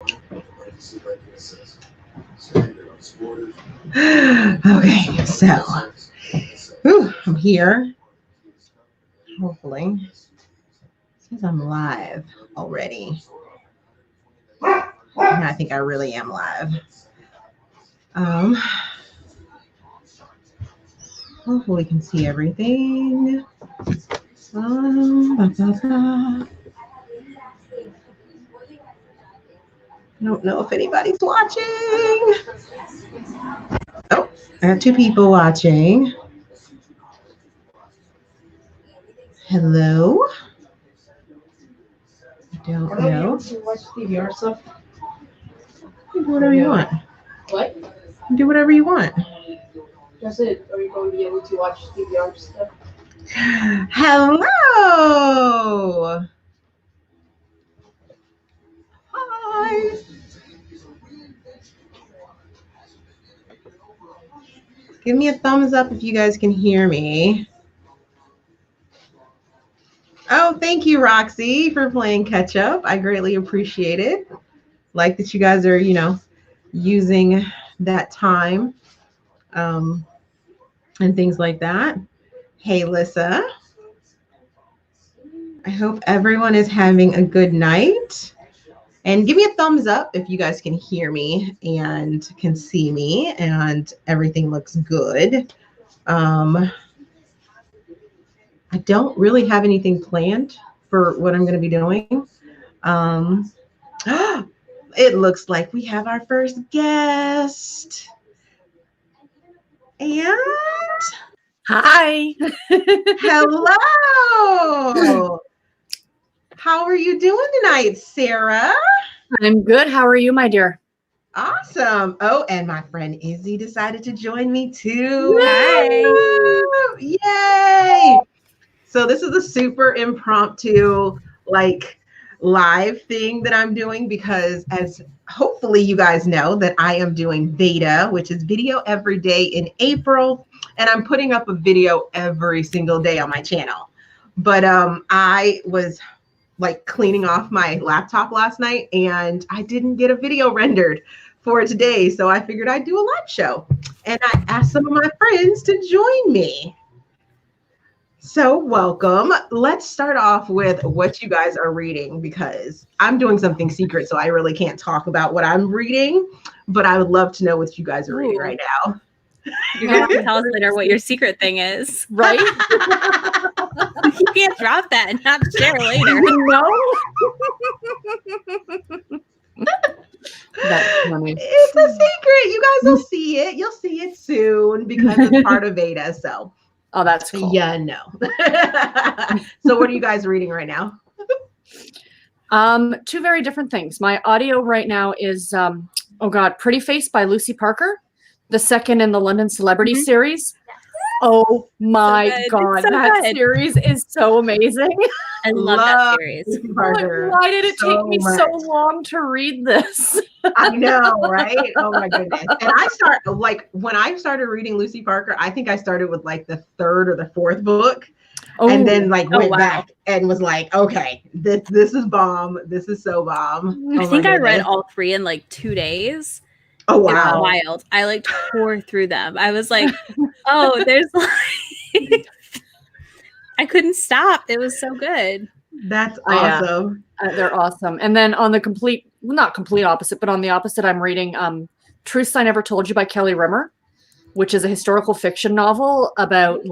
Okay, so I'm here. Hopefully, since I'm live already. Yeah, I think I really am live. Hopefully, we can see everything. I don't know if anybody's watching. Oh, I got 2 people watching. Hello. I don't know. You watch DVR stuff? Do whatever you want. What? Do whatever you want. That's it. Are you going to be able to watch DVR stuff? Hello. Hi. Give me a thumbs up if you guys can hear me. Oh, thank you, Roxy, for playing catch up. I greatly appreciate it. Like that you guys are, using that time and things like that. Hey, Lissa. I hope everyone is having a good night. And give me a thumbs up if you guys can hear me and can see me and everything looks good. I don't really have anything planned for what I'm going to be doing. It looks like we have our first guest. And hi. Hello. How are you doing tonight, Sarah? I'm good. How are you, my dear? Awesome. Oh, and my friend Izzy decided to join me too. Hi. Yay. So this is a super impromptu, live thing that I'm doing because as hopefully you guys know that I am doing VEDA, which is video every day in April. And I'm putting up a video every single day on my channel. But I was cleaning off my laptop last night and I didn't get a video rendered for today. So I figured I'd do a live show and I asked some of my friends to join me. So welcome. Let's start off with what you guys are reading because I'm doing something secret. So I really can't talk about what I'm reading, but I would love to know what you guys are reading right now. You're going to have to tell us later what your secret thing is. Right? You can't drop that and not share later. No. That's funny. It's a secret. You guys will see it. You'll see it soon because it's part of VEDA. So. Oh, that's cool. Yeah, no. So what are you guys reading right now? 2 very different things. My audio right now is, Pretty Face by Lucy Parker, the second in the London Celebrity series. Oh my God, so that good. series is so amazing. I love that series. Why did it take me so long to read this? I know, right? Oh my goodness. And I when I started reading Lucy Parker, I think I started with the 3rd or the 4th book. And then went back and was like, okay, this is bomb. This is so bomb. I think I read all 3 in 2 days. Oh wow. It's wild. I tore through them. I was like, oh, there's I couldn't stop. It was so good. That's awesome. They're awesome. And then on the not complete opposite, but on the opposite, I'm reading Truths I Never Told You by Kelly Rimmer, which is a historical fiction novel about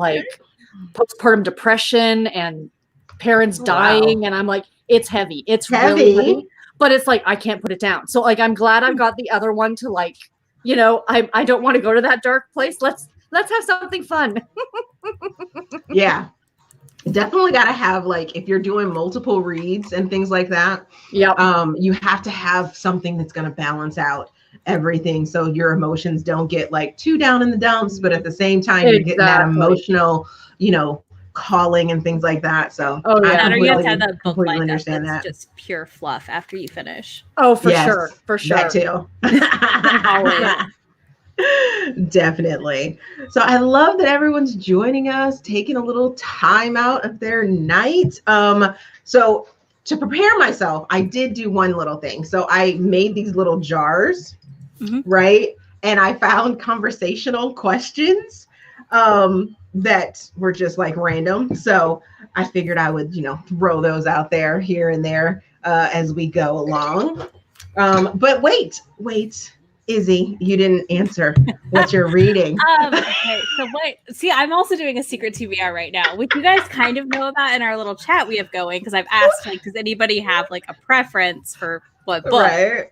postpartum depression and parents dying. And I'm like, it's heavy. It's really heavy. But it's I can't put it down. So I'm glad I've got the other one to I don't want to go to that dark place. Let's have something fun. Yeah. Definitely got to have if you're doing multiple reads and things like that. Yeah. You have to have something that's going to balance out everything so your emotions don't get too down in the dumps, but at the same time you're getting that emotional, calling and things like that. So or you have to have that book understand that's that. just pure fluff after you finish. Oh, for sure. That too. Always. Definitely. So I love that everyone's joining us, taking a little time out of their night. So to prepare myself, I did do one little thing. So I made these little jars, right? And I found conversational questions that were just like random. So I figured I would, throw those out there here and there as we go along. But wait, Izzy, you didn't answer what you're reading. Okay, so what? See, I'm also doing a secret TBR right now, which you guys kind of know about in our little chat we have going, because I've asked, like, does anybody have like a preference for what book? Right.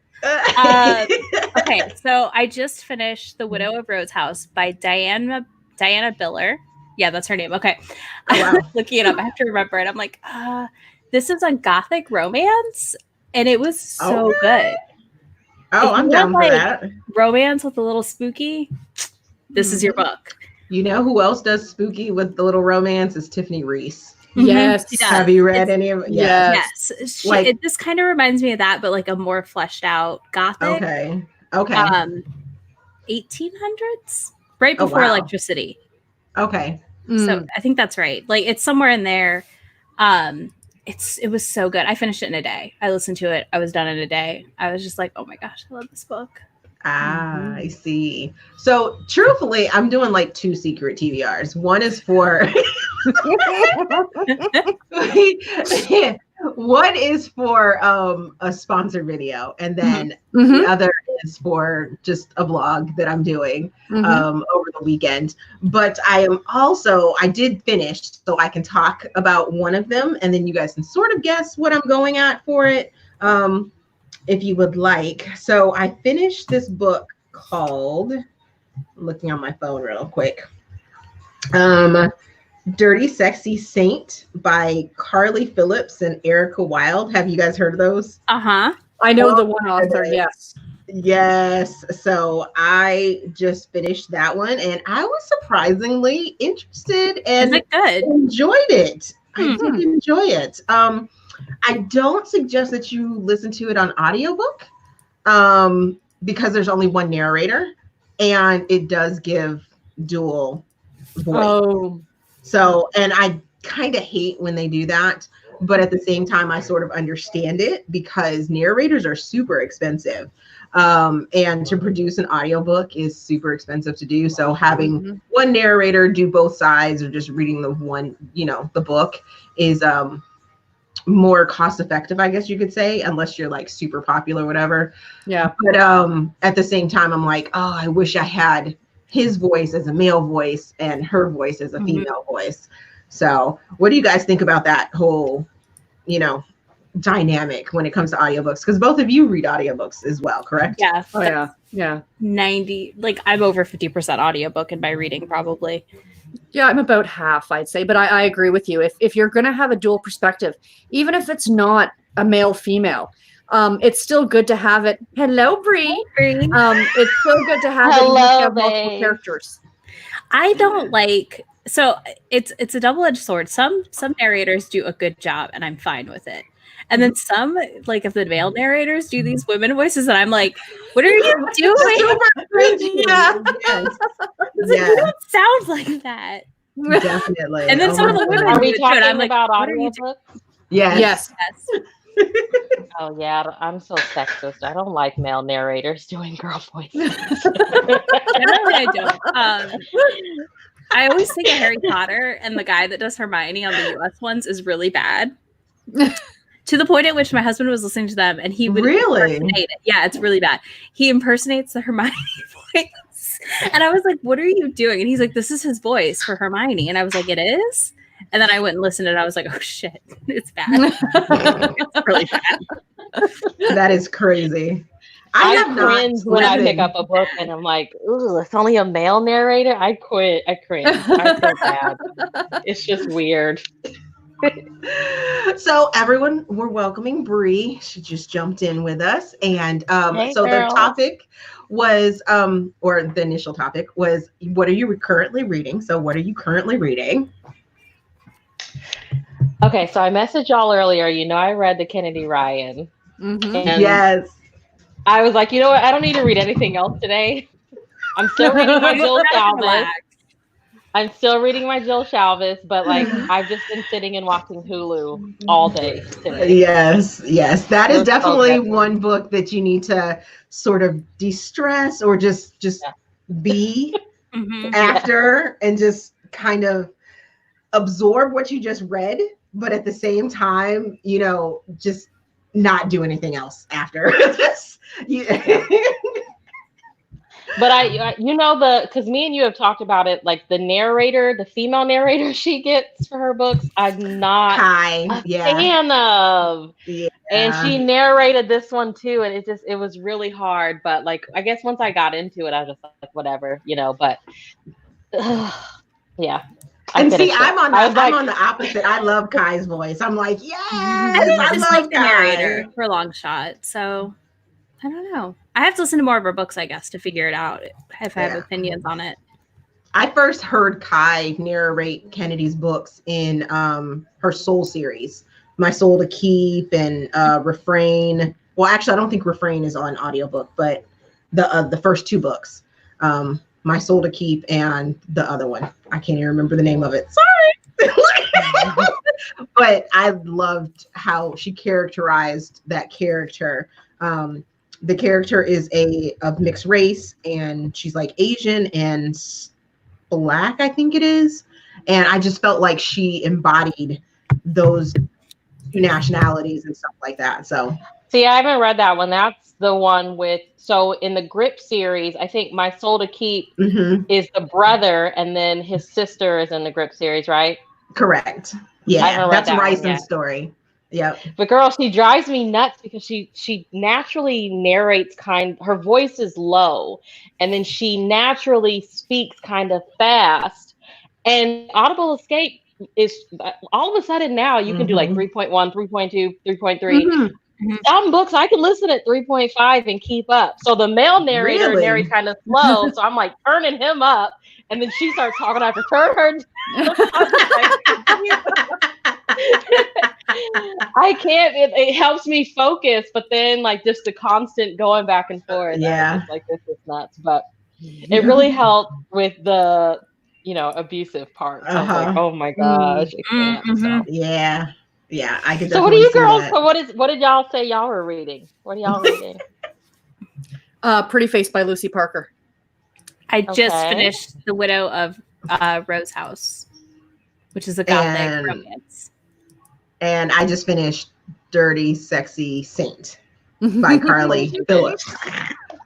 Okay, so I just finished The Widow of Rose House by Diana Biller. Yeah, that's her name. Okay. Oh, wow. Looking it up, I have to remember it. I'm like, this is a gothic romance, and it was so good. Oh, I'm down for that. Romance with a little spooky. This is your book. You know who else does spooky with the little romance is Tiffany Reese. Yes. Have you read any of it? Yes. It just kind of reminds me of that, but like a more fleshed out gothic. Okay. 1800s, right before electricity. Okay. So I think that's right. Like it's somewhere in there. It was so good. I finished it in a day. I listened to it. I was done in a day. I was just like, oh my gosh, I love this book. I see. So truthfully, I'm doing like 2 secret TBRs. One is for one is for a sponsored video, and then the other is for just a vlog that I'm doing over the weekend. But I did finish, so I can talk about one of them, and then you guys can sort of guess what I'm going at for it. If you would like. So I finished this book called, I'm looking on my phone real quick, Dirty Sexy Saint by Carly Phillips and Erica Wilde. Have you guys heard of those? I know the one author, yes. Yes. So I just finished that one, and I was surprisingly interested and enjoyed it. I did enjoy it. I don't suggest that you listen to it on audiobook because there's only one narrator, and it does give dual voice. So, and I kind of hate when they do that, but at the same time, I sort of understand it because narrators are super expensive. And to produce an audiobook is super expensive to do. So having one narrator do both sides or just reading the one, the book is more cost effective, I guess you could say, unless you're like super popular or whatever. Yeah. But at the same time, I'm like, oh, I wish I had his voice as a male voice and her voice as a female voice. So what do you guys think about that whole, dynamic when it comes to audiobooks? Because both of you read audiobooks as well, correct? Yeah. Oh, yeah. 90, like I'm over 50% audiobook in my reading probably. Yeah, I'm about half, I'd say, but I agree with you. If you're going to have a dual perspective, even if it's not a male female, it's still good to have it. Hello, Bree. It's still good to have multiple characters. I don't like, so it's a double-edged sword. Some narrators do a good job, and I'm fine with it. And then some, like if the male narrators do these women voices, and I'm like, what are you doing? You don't sound like that. Definitely. And then some of the women are we talking I'm like, about what are you audiobooks? Yes. Oh yeah, I'm so sexist. I don't like male narrators doing girl voices. Generally, I don't. I always think of Harry Potter, and the guy that does Hermione on the US ones is really bad. To the point at which my husband was listening to them, and he would impersonate it. Yeah, it's really bad. He impersonates the Hermione voice, and I was like, "What are you doing?" And he's like, "This is his voice for Hermione," and I was like, "It is." And then I went and listened, and I was like, "Oh shit, it's bad. It's really bad." That is crazy. I cringe when I pick up a book and I'm like, "Ooh, it's only a male narrator." I quit. I cringe. I feel bad. It's just weird. So everyone, we're welcoming Bree. She just jumped in with us, and the topic was, or the initial topic was, what are you currently reading? So what are you currently reading? Okay, so I messaged y'all earlier. I read the Kennedy Ryan. Yes. I was like, you know what? I don't need to read anything else today. I'm still reading my Jill Salvis. I'm still reading my Jill Chalvis, but like I've just been sitting and watching Hulu all day today. Yes, yes. That It is was so definitely good. one book that you need to sort of de-stress or just Yeah. be Mhm. after and just kind of absorb what you just read, but at the same time, you know, just not do anything else after. Just- yeah. But you know, because me and you have talked about it, like the narrator, the female narrator she gets for her books, I'm not Kai, a yeah. fan of. Yeah. And she narrated this one too, and it was really hard. But like, I guess once I got into it, I was just like, whatever, you know. But yeah. And see, I'm on the opposite. I love Kai's voice. I'm like, yes, I I just love like the Kai. narrator for Long Shot, so I don't know. I have to listen to more of her books, I guess, to figure it out if I have opinions on it. I first heard Kai narrate Kennedy's books in her Soul series, My Soul to Keep and Refrain. Well, actually, I don't think Refrain is on audiobook, but the first two books, My Soul to Keep and the other one. I can't even remember the name of it. Sorry. But I loved how she characterized that character. The character is of mixed race, and she's like Asian and Black, I think it is. And I just felt like she embodied those two nationalities and stuff like that. So see, I haven't read that one. That's the one with, so in the Grip series, I think My Soul to Keep is the brother, and then his sister is in the Grip series, right? Correct. Yeah, that's Rison's story. Yep. But girl, she drives me nuts because she naturally narrates her voice is low, and then she naturally speaks kind of fast. And Audible Escape is all of a sudden now you can do like 3.1, 3.2, 3.3. Some books I can listen at 3.5 and keep up. So the male narrator narrates kind of slow, so I'm like turning him up, and then she starts talking. I have to turn her. I can't. It helps me focus, but then like just the constant going back and forth. Yeah, like this is nuts. But it really helped with the abusive part. So I was like, oh my gosh, I can't. So. Yeah. I could. So what do you girls? So what did y'all say y'all were reading? What are y'all reading? Pretty Face by Lucy Parker. I just finished The Widow of Rose House, which is a gothic romance. And I just finished Dirty Sexy Saint by Carly Phillips.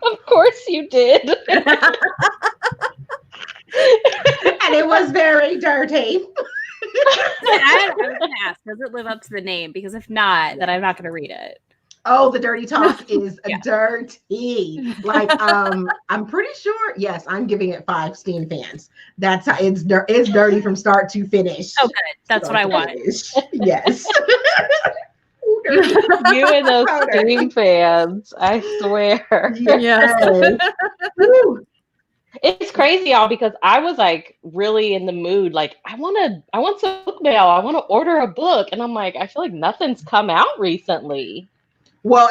Of course you did. And it was very dirty. I was going to ask, does it live up to the name? Because if not, then I'm not going to read it. Oh, the dirty talk is dirty. Like, I'm pretty sure. Yes, I'm giving it 5 Steam fans. That's how it's dirty from start to finish. Oh, good. That's what I want. Yes. You and those Steam fans, I swear. Yes. It's crazy, y'all, because I was like really in the mood. Like, I want some book mail. I want to order a book, and I'm like, I feel like nothing's come out recently. Well,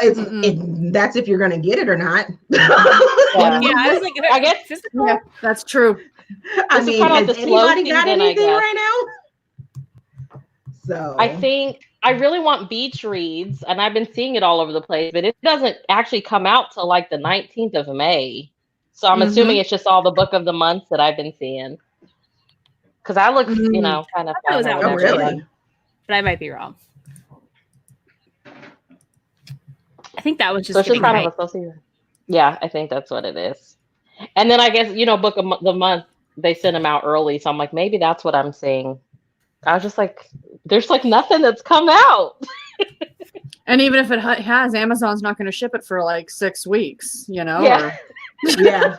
that's if you're gonna get it or not. Yeah, I was like, I guess physical. Yeah, that's true. I mean, has anybody got anything right now? So I think I really want Beach Reads, and I've been seeing it all over the place, but it doesn't actually come out till like the 19th of May. So I'm assuming it's just all the book of the month that I've been seeing. Because that looks, kind of fun. Really? But I might be wrong. I think that was just kind of yeah, I think that's what it is. And then I guess, book of the month, they send them out early. So I'm like, maybe that's what I'm seeing. I was just like, there's like nothing that's come out. And even if it has, Amazon's not going to ship it for like 6 weeks, Yeah. Yeah.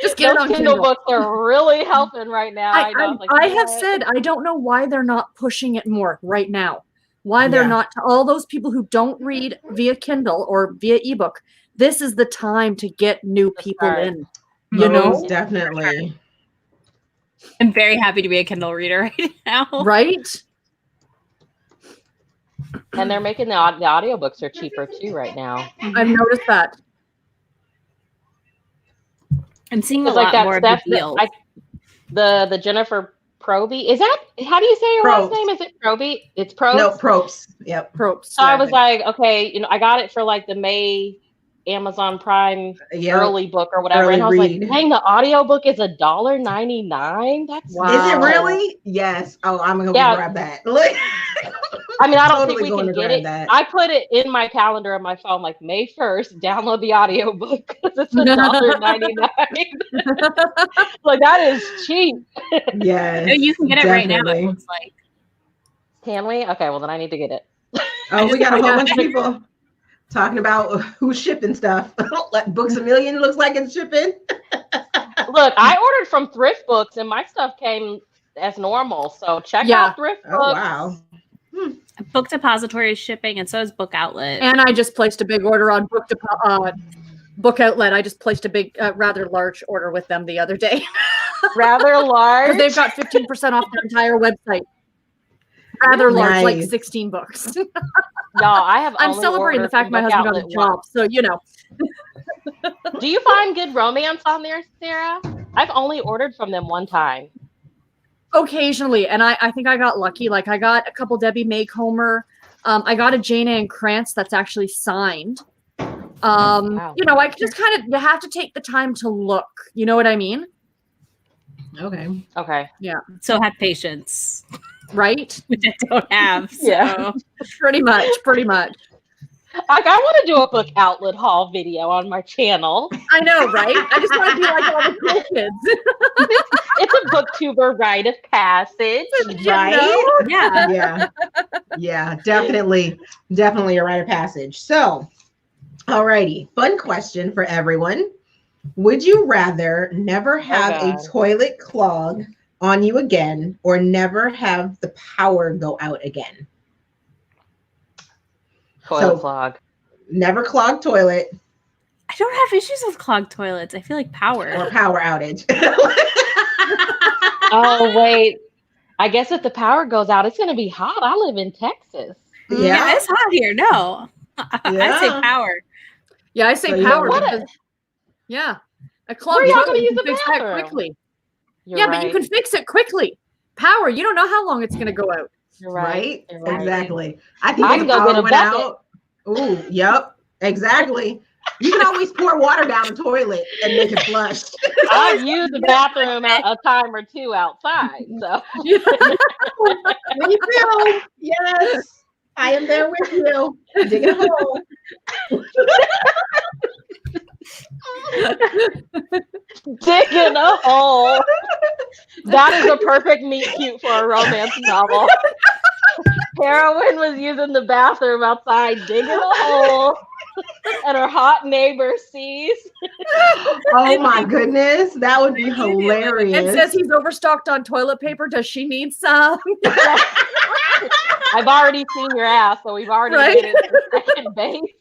Just get it on Kindle books are really helping right now. I have said I don't know why they're not pushing it more right now. Why they're not, to all those people who don't read via Kindle or via ebook, this is the time to get new people in. Most definitely. I'm very happy to be a Kindle reader right now. Right? And they're making the audiobooks are cheaper too right now. I've noticed that. I'm seeing a lot more of the deals. The Jennifer Proby. Is that how do you say your last Probst. name? Is it Proby? It's Probst. No, Probst. Yep. Probst. So I was like, okay, I got it for like the May Amazon Prime early book or whatever. Early and I was read. like, dang, the audiobook is $1.99. That's Wow. Is it really? Yes. Oh, I'm gonna go grab that. I mean, I don't Totally think we going can to get grab it. that. I put it in my calendar on my phone, like May 1st, download the audiobook because it's $1.99. Like, that is cheap. Yes. No, you can get it right now, it definitely. looks like. Can we? Okay, well, then I need to get it. Oh, we got a whole bunch of people talking about who's shipping stuff. Like Books A Million looks like it's shipping. Look, I ordered from Thrift Books and my stuff came as normal. So check out Thrift Books. Oh, wow. Book Depository is shipping, and so is Book Outlet. And I just placed a big order on Book Outlet. I just placed a big, rather large order with them the other day. Rather large? They've got 15% off their entire website. Rather large, like Nice. 16 books. Y'all, I'm celebrating the fact my husband got a job, so Do you find good romance on there, Sarah? I've only ordered from them one time. Occasionally, and I think I got lucky. Like I got a couple Debbie Maycomer. I got a Jane Ann Krantz that's actually signed. Wow. I just kind of have to take the time to look. You know what I mean? Okay. Yeah. So have patience. Right? Which I don't have. So. Yeah. Pretty much. Like, I want to do a Book Outlet haul video on my channel. I know, right? I just want to be like all the cool kids. It's a booktuber rite of passage, Right? Yeah. Yeah, definitely a rite of passage. So, alrighty, fun question for everyone. Would you rather never have a toilet clog on you again or never have the power go out again? Toilet clog. Never clogged toilet. I don't have issues with clogged toilets. I feel like power. Or power outage. Oh, wait. I guess if the power goes out, it's going to be hot. I live in Texas. Yeah, it's hot here. No. I say power. Yeah, I say So power. what? Yeah. A Where clogged are y'all toilet, gonna you use can the fix that bathroom? quickly. You're But you can fix it quickly. Power, you don't know how long it's going to go out. You're Right? You're right. Exactly. I think I if can the go get power a went bucket. out. Ooh, yep. Exactly. You can always pour water down the toilet and make it flush. I've used the bathroom a time or two outside. So Me too. Yes. I am there with you. Digging a hole. digging a hole. That is a perfect meet cute for a romance novel. Heroine was using the bathroom outside, digging a hole, and her hot neighbor sees. Oh my goodness. That would be hilarious. And says he's overstocked on toilet paper. Does she need some? I've already seen your ass, so we've already made it to second base.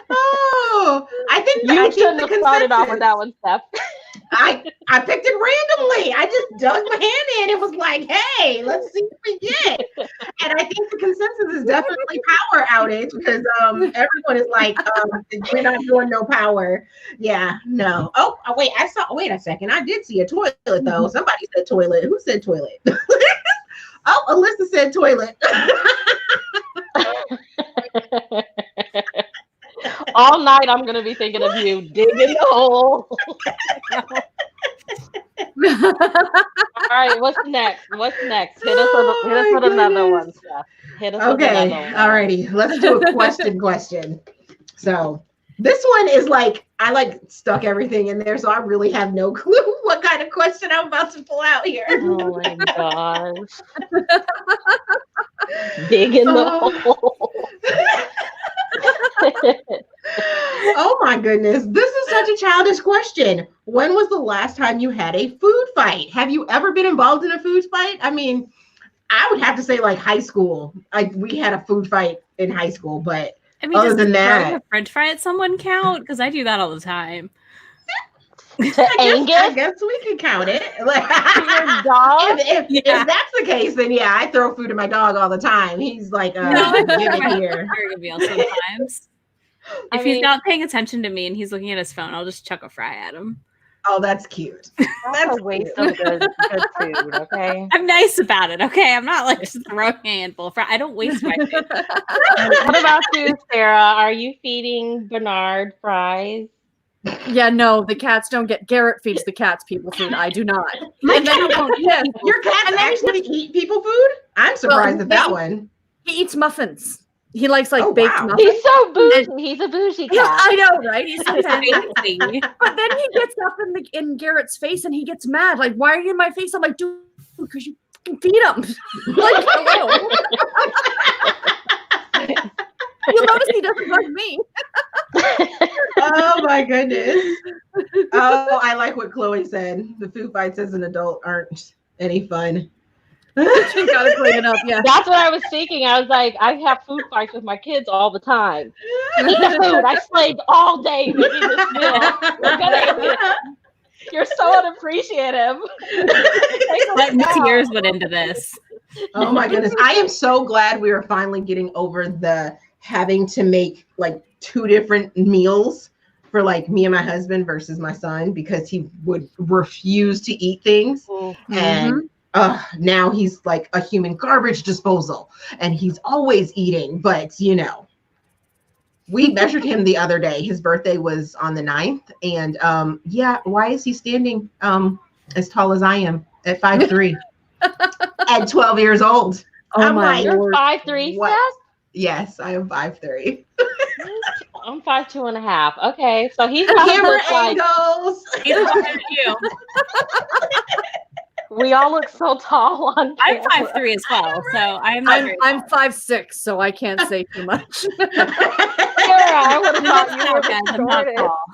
Oh, I think You I think shouldn't the have started off with consensus- that one, Steph. I picked it randomly. I just dug my hand in. It was like, hey, let's see what we get. And I think the consensus is definitely power outage because everyone is like, we're not doing no power. Yeah, no. Oh, wait, wait a second. I did see a toilet though. Somebody said toilet. Who said toilet? Oh, Alyssa said toilet. All night I'm gonna be thinking of you digging the hole. All right, what's next? Hit us with another one, Steph. Hit us with Okay, another one. alrighty. Let's do a question. So this one is like, I stuck everything in there, so I really have no clue what kind of question I'm about to pull out here. Oh my gosh. Digging the hole. Oh my goodness. This is such a childish question. When was the last time you had a food fight? Have you ever been involved in a food fight? I mean, I would have to say like high school. We had a food fight in high school, but I mean, other does than throwing that, a French fry at someone count? Because I do that all the time. Angus? I guess we can count it. Like, Your dog? if that's the case, then yeah, I throw food at my dog all the time. He's like, give it here. Very good sometimes. If he's not paying attention to me and he's looking at his phone, I'll just chuck a fry at him. Oh, that's cute. That's a waste of good food, okay? I'm nice about it, okay? I'm not like just throwing a handful of I don't waste my food. What about you, Sarah? Are you feeding Bernard fries? Yeah, no, the cats don't get. Garrett feeds the cats people food. I do not. My And then he cat- won't eat people. Your cats And then he actually eat people food? I'm surprised at that one. He eats muffins. He likes like Oh, baked wow. muffins. He's so bougie. He's a bougie Yeah, cat. I know, right? He's so fancy. Fancy. But then he gets up in Garrett's face and he gets mad. Like, why are you in my face? I'm like, dude, because you fucking feed him. Like, hello. You'll notice he doesn't like me. Oh my goodness. Oh, I like what Chloe said. The food fights as an adult aren't any fun. You gotta clean it up, yeah. That's what I was thinking. I was like, I have food fights with my kids all the time. Eat the food. I slaved all day making this meal. You're gonna eat it. You're so unappreciative. What tears went into this? Oh my goodness. I am so glad we are finally getting over the having to make like 2 different meals for like me and my husband versus my son because he would refuse to eat things. And now he's like a human garbage disposal and he's always eating, but you know, we measured him the other day. His birthday was on the 9th. And yeah, why is he standing as tall as I am at 5'3" at 12 years old? Oh I'm my like, You're lord. 5'3", What? Steph? Yes, I am 5'3". I'm 5'2.5". Okay, so he's about to Camera look like angles. He looks better than you. we all look so tall on I'm camera. 5'3" as well, so I'm not very I'm tall. 5'6", so I can't say too much. Sarah, I would have thought you No, were guys, the I'm not shortest. tall.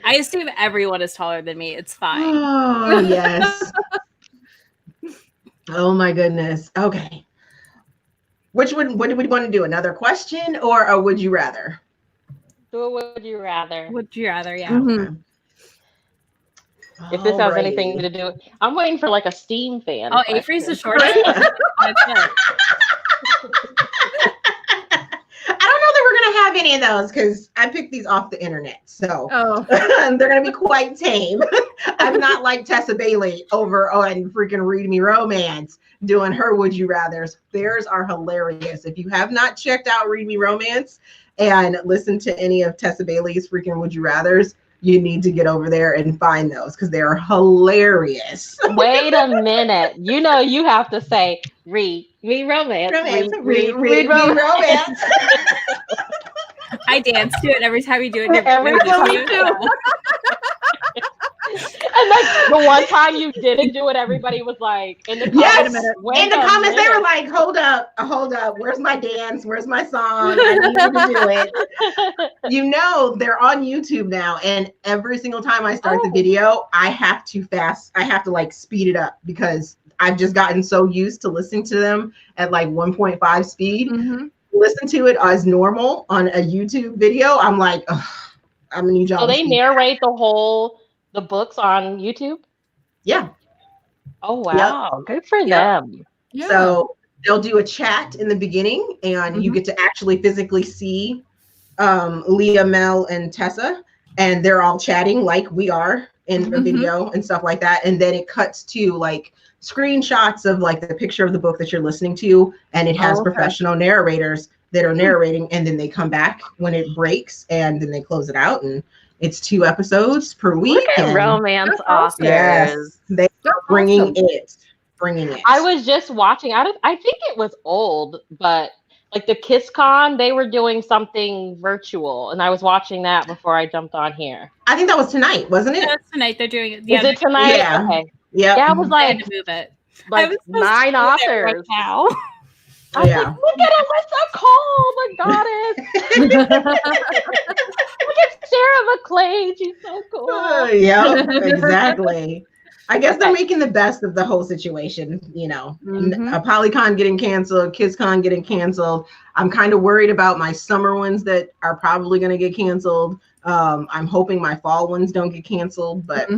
I assume everyone is taller than me. It's fine. Oh, yes. Oh my goodness. Okay. What do we want to do? Another question or a would you rather? Who would you rather? Would you rather? Yeah. Mhm. If this has Alrighty. anything to do, I'm waiting for like a steam fan. Oh, Avery's the shortest. That's it. I don't know that we're gonna have any of those because I picked these off the internet, so Oh, they're gonna be quite tame. I'm not like Tessa Bailey over on freaking Read Me Romance doing her would you rathers. Theirs are hilarious. If you have not checked out Read Me Romance and listened to any of Tessa Bailey's freaking would you rathers, you need to get over there and find those because they are hilarious. Wait a minute. You know you have to say read me romance. Read me romance. I dance to it every time you do it. Every time you do. And like the one time you didn't do it, everybody was like in the comments. Yes. "Wait In the a comments, they were minute." like, hold up, where's my dance? Where's my song? I need you to do it. You know, they're on YouTube now, and every single time I start the video, I have to like speed it up because I've just gotten so used to listening to them at like 1.5 speed. mhm. Listen to it as normal on a YouTube video. I'm like, ugh, I'm gonna need y'all. So to they speed narrate the books on YouTube? Yeah. Oh wow. Good for them. Yeah. So they'll do a chat in the beginning and you get to actually physically see Leah, Mel, and Tessa, and they're all chatting like we are in a video and stuff like that. And then it cuts to like screenshots of like the picture of the book that you're listening to, and it has professional narrators that are narrating, and then they come back when it breaks and then they close it out, and it's 2 episodes per week. Look at and romance authors. yes, they are bringing it. I was just watching. I think it was old, but like the KissCon, they were doing something virtual, and I was watching that before I jumped on here. I think that was tonight, wasn't it? That's tonight. They're doing it. Is it tonight? Yeah. Okay. Yeah. Yeah, I was I had like, to move it. I like was supposed to 9 do that authors. right now. I was Yeah. like, look at Alyssa Cole, the goddess. Look at Sarah McLean. She's so cool. Yeah, exactly. I guess they're making the best of the whole situation, you know. PolyCon getting canceled, KissCon getting canceled. I'm kind of worried about my summer ones that are probably going to get canceled. I'm hoping my fall ones don't get canceled, but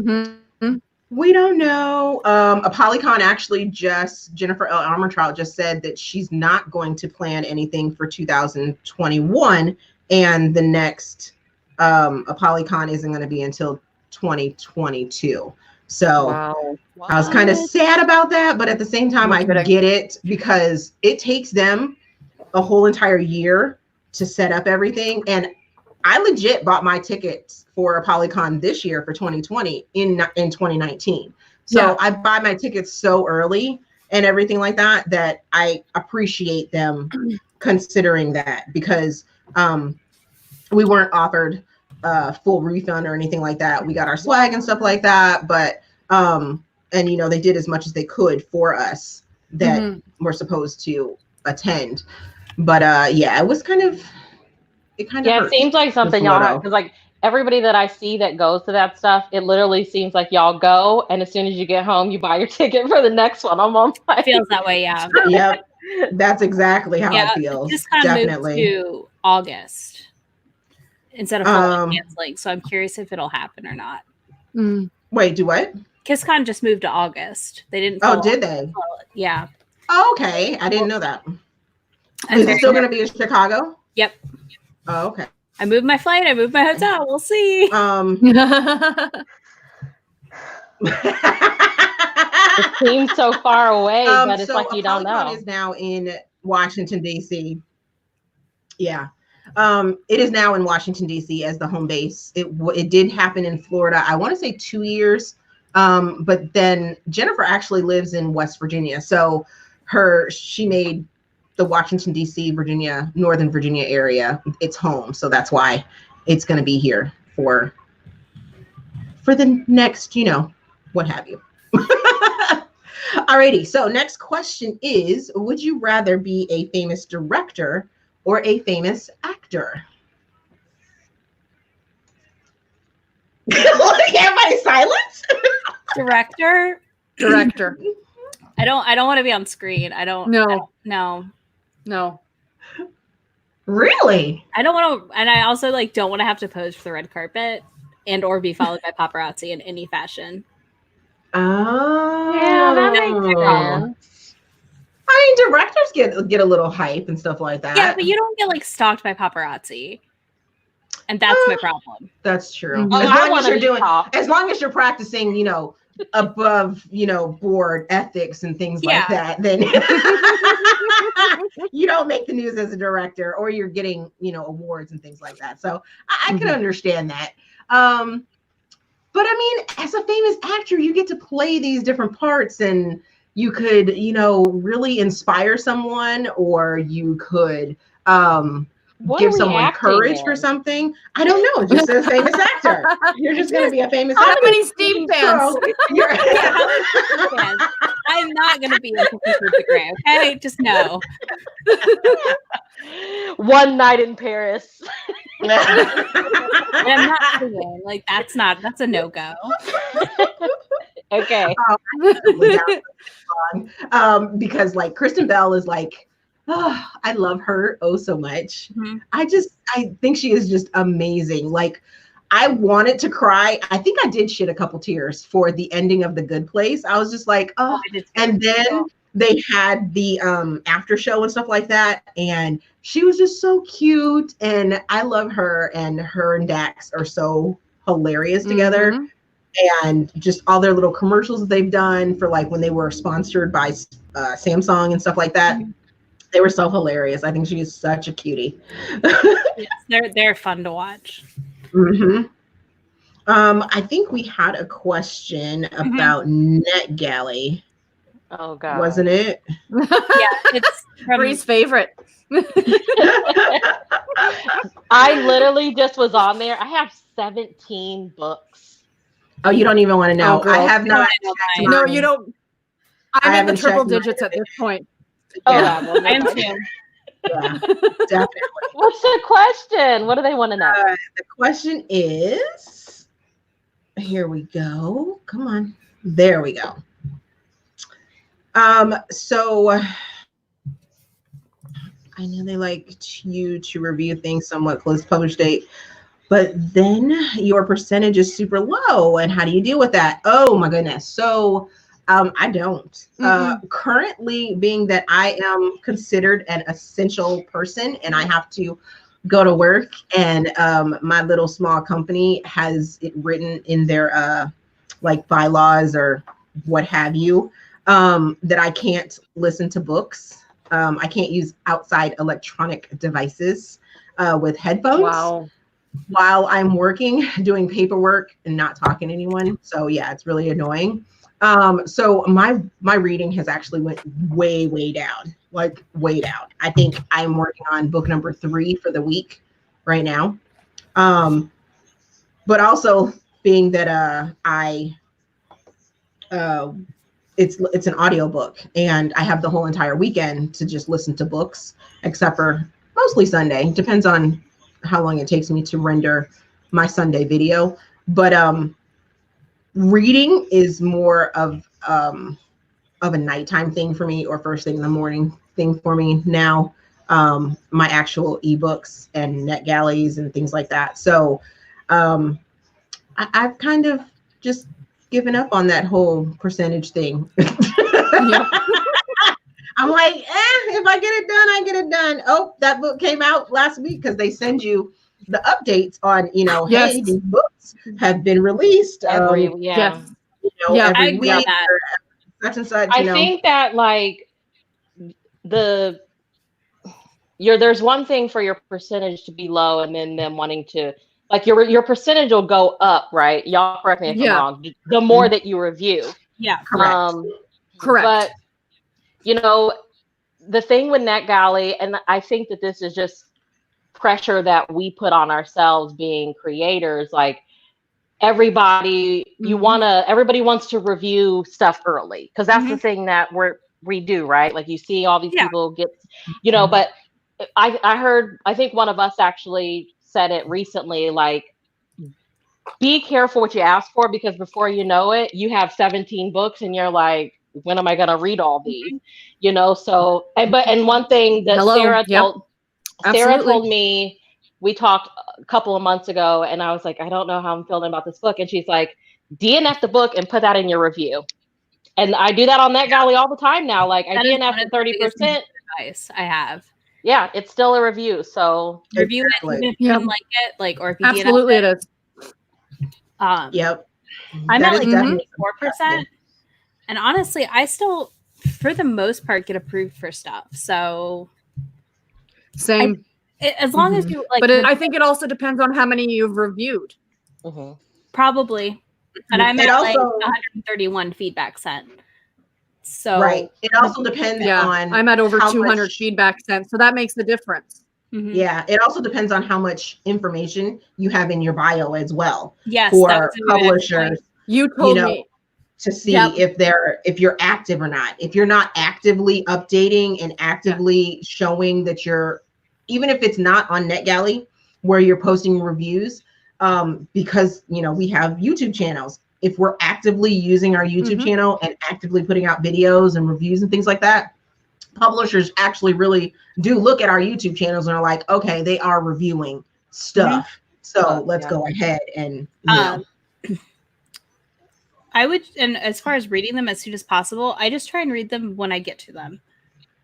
we don't know. A PolyCon actually Jennifer L. Armentrout just said that she's not going to plan anything for 2021 and the next ApolyCon isn't going to be until 2022. So Wow. I was kind of sad about that, but at the same time, No I kidding. get it because it takes them a whole entire year to set up everything. And I legit bought my tickets for ApolyCon this year for 2020 in 2019. So Yeah. I buy my tickets so early and everything like that, that I appreciate them considering that, because we weren't offered full refund or anything like that. We got our swag and stuff like that, but and you know, they did as much as they could for us that were supposed to attend. But yeah, it was kind of It hurt seems like something y'all have, because like everybody that I see that goes to that stuff, it literally seems like y'all go, and as soon as you get home, you buy your ticket for the next one. I'm on my Feels that way, yeah. Yep, that's exactly how it feels. This kind of Definitely. moved to August instead of fully canceling, so I'm curious if it'll happen or not. Wait, do what? KissCon just moved to August. They didn't. Oh, did they? Yeah. Oh, okay, I didn't know that. I'm Is it very still going to be in Chicago? Yep. Oh, okay. I moved my flight. I moved my hotel. We'll see. It seems so far away, but it's so like you don't know. ApolyCon is now in Washington, D.C. Yeah. It is now in Washington, D.C. as the home base. It did happen in Florida, I want to say 2 years. But then Jennifer actually lives in West Virginia. So she made the Washington, D.C., Virginia, Northern Virginia area its home. So that's why it's going to be here for the next, what have you. Alrighty, so next question is, would you rather be a famous director or a famous actor? Everybody silent? Director. I don't want to be on screen. No. Really? I don't want to, and I also don't want to have to pose for the red carpet and or be followed by paparazzi in any fashion. Oh, yeah, that makes sense. I mean, directors get a little hype and stuff like that. Yeah, but you don't get stalked by paparazzi, and that's my problem. That's true. Oh, as long as you're practicing, above, board ethics and things like that, then you don't make the news as a director, or you're getting, awards and things like that. So I can understand that. But I mean, as a famous actor, you get to play these different parts, and you could, really inspire someone, or you could give someone courage for something. I don't know. Just a famous actor. You're just going to be a famous actor. How many Steve fans? So, I'm not going to be in Instagram. Okay, just know. One night in Paris. And I'm not singing. That's a no-go. Okay. Because Kristen Bell is I love her so much. Mm-hmm. I think she is just amazing. I wanted to cry. I think I did shed a couple tears for the ending of The Good Place. I was just and then they had the after show and stuff like that, and she was just so cute, and I love her, and her and Dax are so hilarious together. And just all their little commercials that they've done for when they were sponsored by Samsung and stuff like that. They were so hilarious. I think she is such a cutie. Yes, they're fun to watch. I think we had a question about NetGalley. Oh God, wasn't it? Yeah, it's Bree's favorite. I literally just was on there. I have 17 books. Oh, you don't even want to know. I have not. No, you don't. I'm in the triple checked digits at this point. Yeah. Oh, well, I am too. Yeah, definitely. What's the question? What do they want to know? The question is, here we go. Come on. There we go. So I know they like you to review things somewhat close to publish date, but then your percentage is super low. And how do you deal with that? Oh my goodness. So I don't. Currently, being that I am considered an essential person and I have to go to work, and my little small company has it written in their like bylaws or what have you, that I can't listen to books. I can't use outside electronic devices with headphones. Wow. While I'm working, doing paperwork and not talking to anyone. So yeah, it's really annoying. So my reading has actually went way down, like way down. I think I'm working on book number 3 for the week right now. But also being that it's an audiobook, and I have the whole entire weekend to just listen to books, except for mostly Sunday. Depends on how long it takes me to render my Sunday video. But reading is more of a nighttime thing for me, or first thing in the morning thing for me now. My actual ebooks and NetGalleys and things like that. So I've kind of just given up on that whole percentage thing. Yep. I'm like, if I get it done, I get it done. Oh, that book came out last week, because they send you the updates on, Yes. hey, these books have been released Every Yes. every I agree week, with that. or such and such. I think that like there's one thing for your percentage to be low, and then them wanting to, like, your percentage will go up, right? Y'all correct me if I'm wrong. The more that you review. Yeah. Correct. Correct. But the thing with NetGalley, and I think that this is just pressure that we put on ourselves being creators, like everybody wants to review stuff early, because that's the thing that we do, right? Like, you see all these people get, but I think one of us actually said it recently, like, be careful what you ask for, because before you know it, you have 17 books and you're like, when am I going to read all these? So, and one thing that Sarah told me, we talked a couple of months ago, and I was like, I don't know how I'm feeling about this book. And she's like, DNF the book and put that in your review. And I do that on NetGalley all the time now. Like, I DNF the 30%. Advice I have. Yeah, it's still a review. So review it, even if you didn't like it, like, or if you absolutely DNF it is. Yep. I'm That at is like definitely 4%. And honestly, I still, for the most part, get approved for stuff. So Same. as long as you like, but I think it also depends on how many you've reviewed. Probably. And I'm at also, like 131 feedback sent. So right. It also depends on. I'm at over 200 much feedback sent, so that makes the difference. Yeah, it also depends on how much information you have in your bio as well. Yes, for publishers, you told me to see if you're active or not. If you're not actively updating and actively showing that you're, even if it's not on NetGalley where you're posting reviews, because we have YouTube channels. If we're actively using our YouTube channel and actively putting out videos and reviews and things like that, publishers actually really do look at our YouTube channels and are like, okay, they are reviewing stuff. So let's go ahead and, I would, and as far as reading them as soon as possible, I just try and read them when I get to them,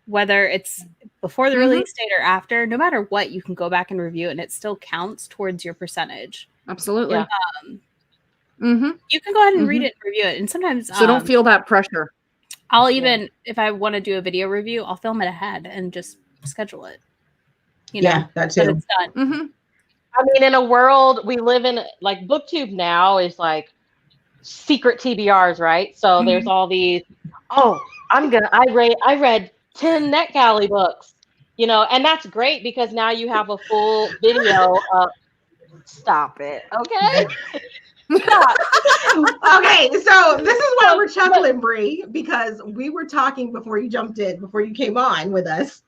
whether it's before the release date or after. No matter what, you can go back and review it, and it still counts towards your percentage. Absolutely. You can go ahead and read it and review it, and sometimes so don't feel that pressure. I'll even, if I want to do a video review, I'll film it ahead and just schedule it. That too. So it's done. I mean, in a world we live in, like, BookTube now is like secret TBRs, right? So there's all these, I read 10 NetGalley books, and that's great, because now you have a full video of, stop it, okay? Stop. Okay, so this is why we're chuckling, Bree, because we were talking before you jumped in, before you came on with us.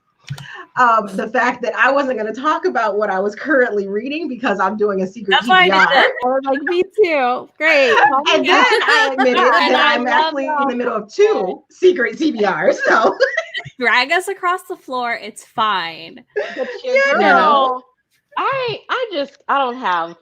The fact that I wasn't going to talk about what I was currently reading because I'm doing a secret TBR. Why I was like, me too. Great. And then I admitted that I'm actually in the middle of 2 secret TBRs. So drag us across the floor. It's fine. I don't have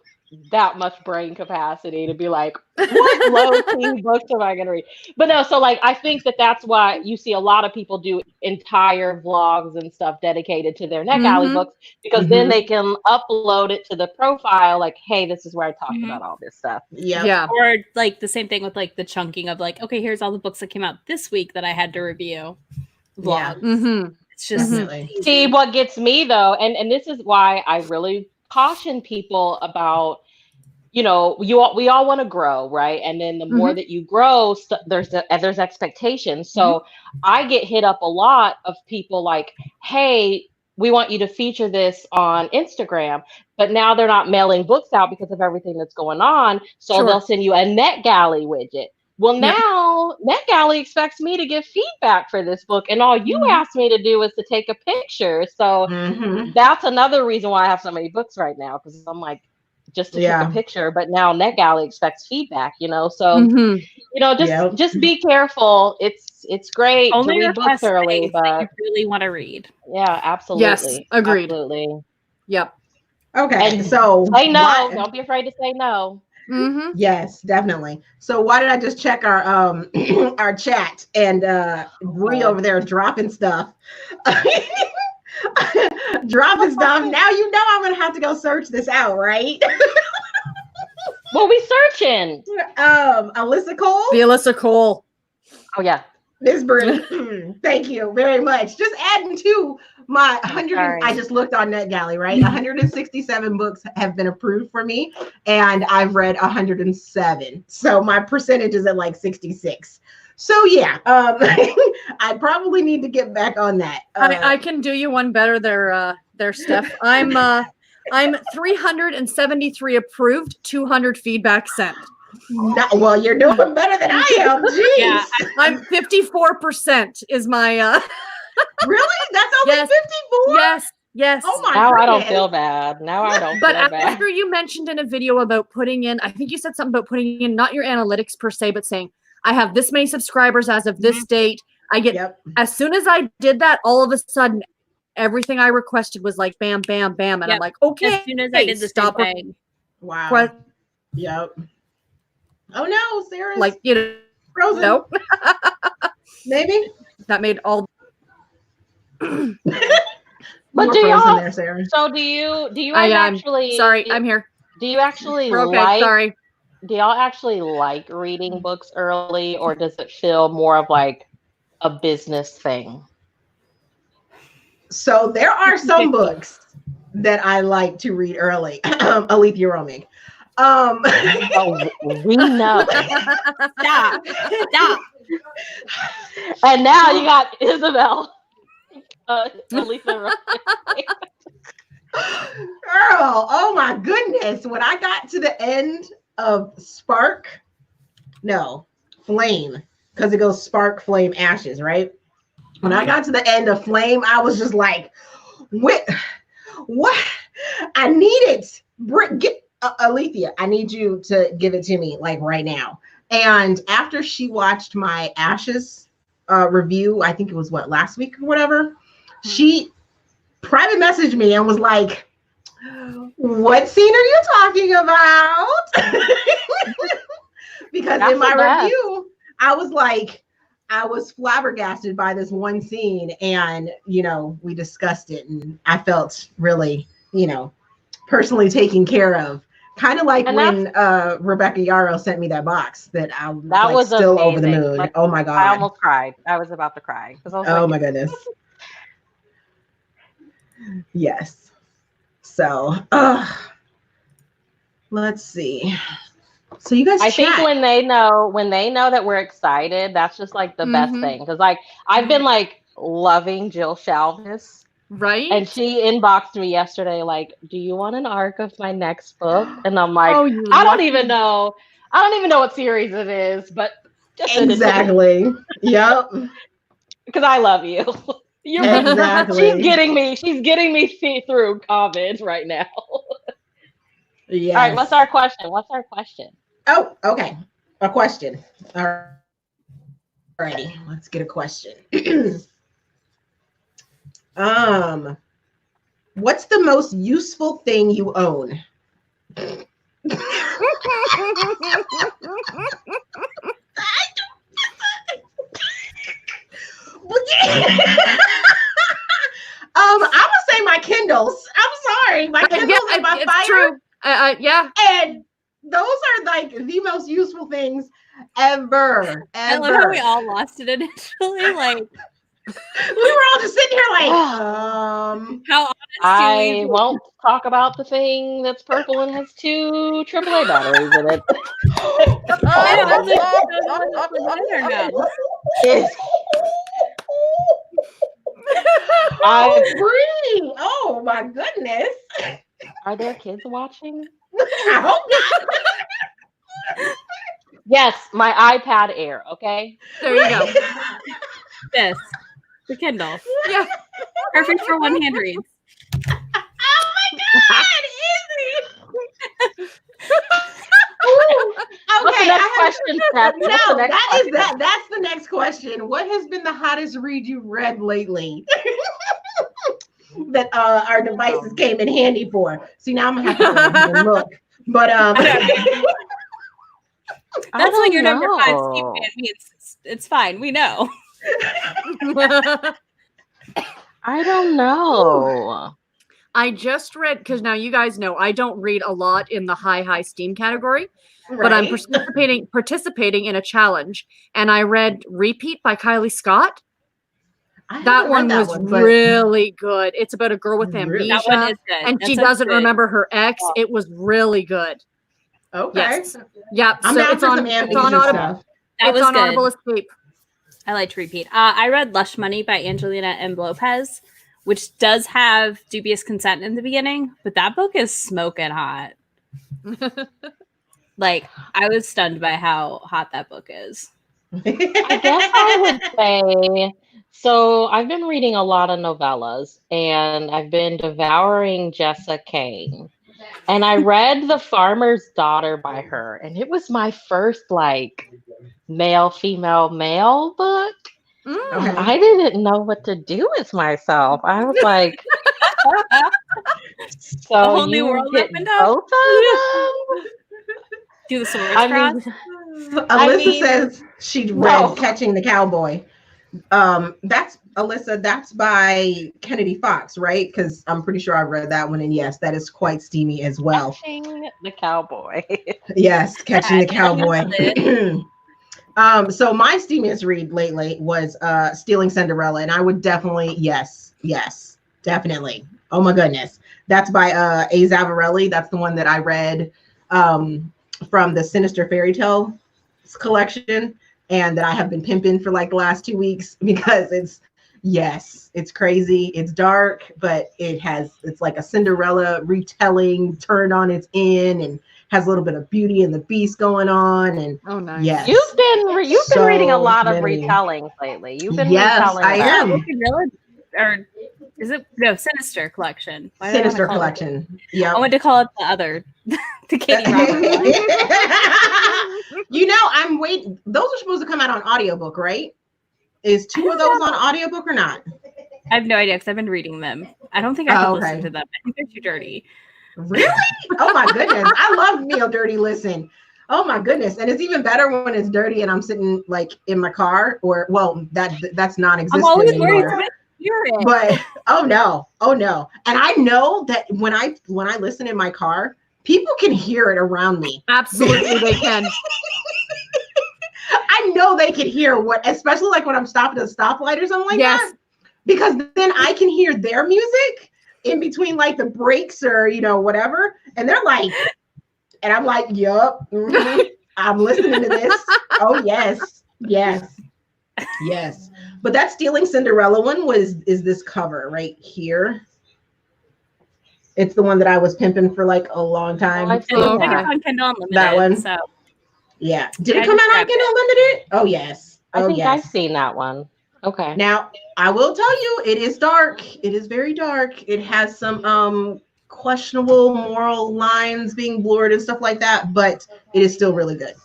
that much brain capacity to be like, what low-key books am I going to read? But no, so like I think that that's why you see a lot of people do entire vlogs and stuff dedicated to their NetGalley books, because then they can upload it to the profile like, hey, this is where I talked about all this stuff. Yeah. Or like the same thing with like the chunking of like, okay, here's all the books that came out this week that I had to review. Vlogs. It's just see what gets me though, and this is why I really caution people about, you know, we all want to grow, right? And then the more that you grow, there's expectations. So I get hit up a lot of people like, hey, we want you to feature this on Instagram, but now they're not mailing books out because of everything that's going on. So they'll send you a NetGalley widget. Well, now NetGalley expects me to give feedback for this book, and all you asked me to do is to take a picture. So that's another reason why I have so many books right now, because I'm like, just to take a picture, but now NetGalley expects feedback, you know. So you know, just be careful. It's great only to read books early, but you really want to read. Yeah, absolutely. Yes, agreed. Absolutely. Yep. Okay, And so say no. Don't be afraid to say no. Yes, dedefinitely. So why did I just check our our chat, and Bree over there dropping stuff. Dropping stuff. Now you know I'm gonna have to go search this out, right? What we searching? Alyssa Cole. The Alyssa Cole. Oh yeah. Miss Bree. Thank you very much. Just adding to my 100. I just looked on NetGalley, right? 167 books have been approved for me, and I've read 107. So my percentage is at like 66. So yeah, I probably need to get back on that. I can do you one better there, Steph. I'm 373 approved, 200 feedback sent. No, well, you're doing better than I am. Jeez. Yeah, I'm 54% is my Really? That's only 54? Yes. Oh my Now goodness. I don't feel bad. Now I don't but feel bad. After you mentioned in a video about putting in, I think you said something about putting in not your analytics per se, but saying I have this many subscribers as of this date. I get as soon as I did that, all of a sudden everything I requested was like bam, bam, bam. And I'm like, okay. As soon as I did the stop same thing. Wow. Yep. Oh no, Sarah's like, you know, frozen. Nope. Maybe that made all. But do y'all? There, Sarah. So do you actually? Sorry, I'm here. Do you actually Sorry. Do y'all actually like reading books early, or does it feel more of like a business thing? So there are some books that I like to read early. Alethea Romig. Oh, we know. Stop. And now you got Isabel. Alethea Romig. Girl, oh my goodness. When I got to the end of Flame, because it goes Spark, Flame, Ashes, right? When I got to the end of Flame, I was just like, what? I need it. Get Alethea, I need you to give it to me like right now. And after she watched my Ashes review, I think it was last week or whatever, she private messaged me and was like, what scene are you talking about? Because in my review, I was flabbergasted by this one scene, and we discussed it, and I felt really, personally taken care of. Kind of like when Rebecca Yarrow sent me that box that was still amazing. Over the moon. Like, oh my God. I almost cried. I was about to cry. My goodness. Yes. So, let's see. So you guys, I think when they know that we're excited, that's just like the best thing. Because like I've been like loving Jill Shalvis, right? And she inboxed me yesterday, like, "Do you want an arc of my next book?" And I'm like, I don't even know what series it is, but just exactly. Yep. Because I love you. Exactly. She's getting me through COVID right now. Yeah. All right. What's our question? Oh, okay. A question. All righty. Let's get a question. What's the most useful thing you own? I'm gonna say my Kindles. I'm sorry, my Kindles and my it's Fire. true. Yeah. And those are like the most useful things ever. I love how we all lost it initially. Like, we were all just sitting here like, how honest I won't talk about the thing that's purple and has 2 AAA batteries in it. I know, I was like, or no? Oh my goodness. Are there kids watching? I hope not. Yes, my iPad Air, okay? There you go. This. The Kindle. Yeah. Perfect for one-hand reads. Oh my God, Izzy. What's the next question, Steph? No, What's the next question? that's the next question. What has been the hottest read you've read lately? That our devices came in handy for. See, now I'm gonna have to go ahead and look. But that's what your number 5 Steve fan means. It's fine. We know. I don't know. I just read, because now you guys know I don't read a lot in the high Steam category, right. but I'm participating in a challenge, and I read Repeat by Kylie Scott. That one was really good. It's about a girl with amnesia, that one is good. And she doesn't remember her ex. It was really good. Okay. Yes. Yeah. I'm so it's on Audible. That was on good. Audible Escape. I like to repeat. I read Lush Money by Angelina M. Lopez, which does have dubious consent in the beginning, but that book is smoking hot. Like, I was stunned by how hot that book is. I guess I would say, so I've been reading a lot of novellas, and I've been devouring Jessa Kane. And I read The Farmer's Daughter by her, and it was my first, like, male book. Okay. I didn't know what to do with myself. I was like, so a whole new you world get opened both up. of them? Do the swords cross? Alyssa says she read Catching the Cowboy. That's Alyssa. That's by Kennedy Fox, right? Because I'm pretty sure I read that one, and yes, that is quite steamy as well. Catching the Cowboy. Yes, Catching the Cowboy. So my steamiest read lately was Stealing Cinderella, and I would definitely yes, definitely. Oh my goodness, that's by A. Zavarelli. That's the one that I read from the Sinister Fairy Tale collection, and that I have been pimping for like the last 2 weeks because it's crazy, it's dark, but it's like a Cinderella retelling turned on its end and has a little bit of Beauty and the Beast going on. And oh nice. Yes, You've been reading a lot of retellings lately. You've been retelling. I am. Or is it Sinister Collection? Sinister Collection. Yeah. I wanted to call it the other, the Katie Roberts. I'm waiting. Those are supposed to come out on audiobook, right? Is 2 of those on audiobook or not? I have no idea because I've been reading them. I don't think I can listen to them. I think they're too dirty. Really? Oh my goodness. I love me a dirty listen. Oh my goodness. And it's even better when it's dirty and I'm sitting like in my car that's non-existent I'm always anymore. worried to hear it. But oh no. And I know that when I listen in my car, people can hear it around me. Absolutely they can. I know they can hear especially like when I'm stopping at a stoplight or something like that. Because then I can hear their music in between like the breaks or whatever, and they're like, and I'm like, yup, I'm listening to this. Oh yes. But that Stealing Cinderella one is this cover right here. It's the one that I was pimping for like a long time. I think it's on Kindle Unlimited. That one. So yeah, did it come out on Kindle Unlimited? Oh yes. I think I've seen that one. Okay. Now, I will tell you, it is dark. It is very dark. It has some questionable moral lines being blurred and stuff like that, but it is still really good.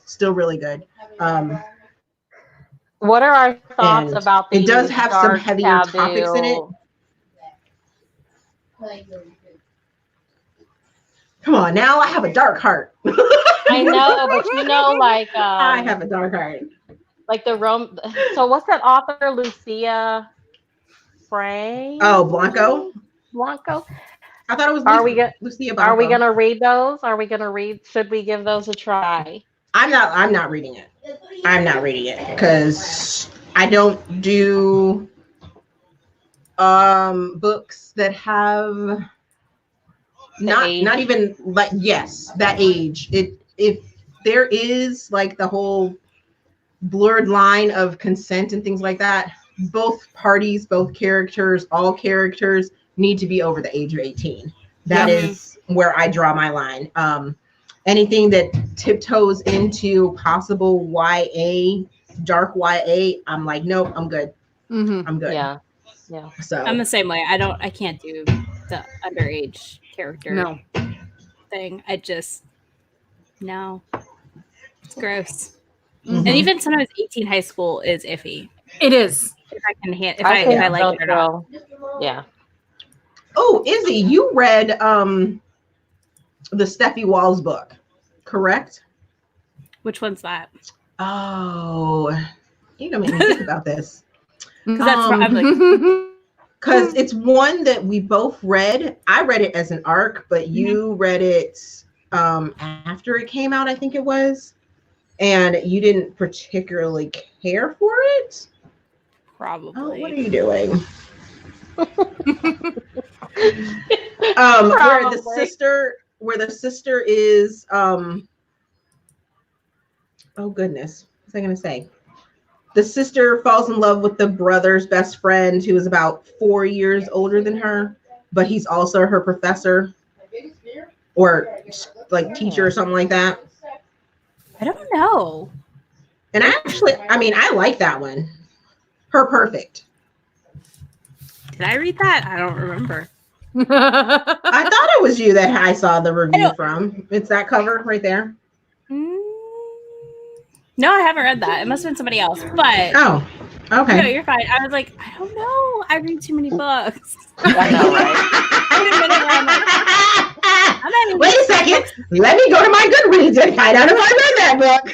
What are our thoughts about it does have some heavier topics in it. Come on, now I have a dark heart. I know, but you know, like I have a dark heart. like the Rome. So what's that author, Lucia Frank? Oh, Blanco. Blanco. I thought it was Are we Lucia Are we Blanco. gonna read those? Are we gonna read? Should we give those a try? I'm not reading it. I'm not reading it because I don't do books that have not even like yes, that age. If there is like the whole blurred line of consent and things like that, both parties, both characters, all characters need to be over the age of 18. That is where I draw my line. Anything that tiptoes into possible YA, dark YA, I'm like, nope, I'm good. I'm good. Yeah. So I'm the same way. I can't do the underage character thing. No. It's gross. Mhm. And even sometimes 18 high school is iffy. It is. If I can if I like it or not. Yeah. Oh, Izzy, you read the Steffi Walls book, correct? Which one's that? Oh, you don't make me think about this. Because that's I'm like, because it's one that we both read. I read it as an arc, but you read it after it came out, I think it was, and you didn't particularly care for it. probably. Oh, what are you doing? Where the sister is oh goodness, what's I gonna say? The sister falls in love with the brother's best friend who is about 4 years older than her, but he's also her professor or like teacher or something like that. I don't know. And actually, I mean, I like that one. Her Perfect. Did I read that? I don't remember. I thought it was you that I saw the review from. It's that cover right there. No, I haven't read that. It must have been somebody else. But oh, okay. No, you're fine. I was like, I don't know. I read too many books. I know, right? Wait a second. Let me go to my Goodreads and find out if I read that book.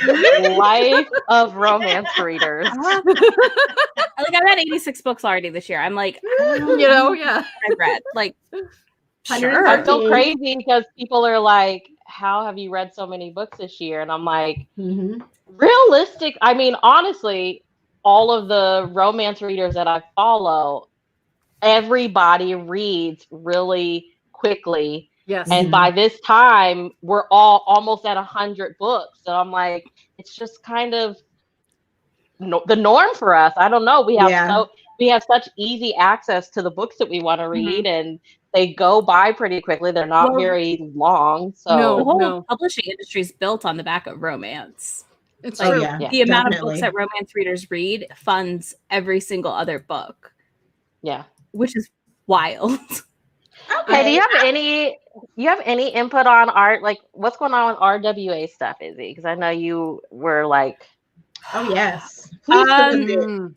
Life of romance readers. Like I've had 86 books already this year. I'm like, yeah. I've read like Sure. I feel crazy because people are like, how have you read so many books this year? And I'm like, realistic. I mean, honestly, all of the romance readers that I follow, everybody reads really quickly. Yes. And by this time, we're all almost at 100 books. So I'm like, it's just kind of the norm for us. I don't know. We have such easy access to the books that we want to read, and they go by pretty quickly. They're not very long. So the whole publishing industry is built on the back of romance. It's like, true. The amount of books that romance readers read funds every single other book. Yeah. Which is wild. Okay. Do you have any input on art? Like what's going on with RWA stuff, Izzy? Because I know you were like, oh yes. Please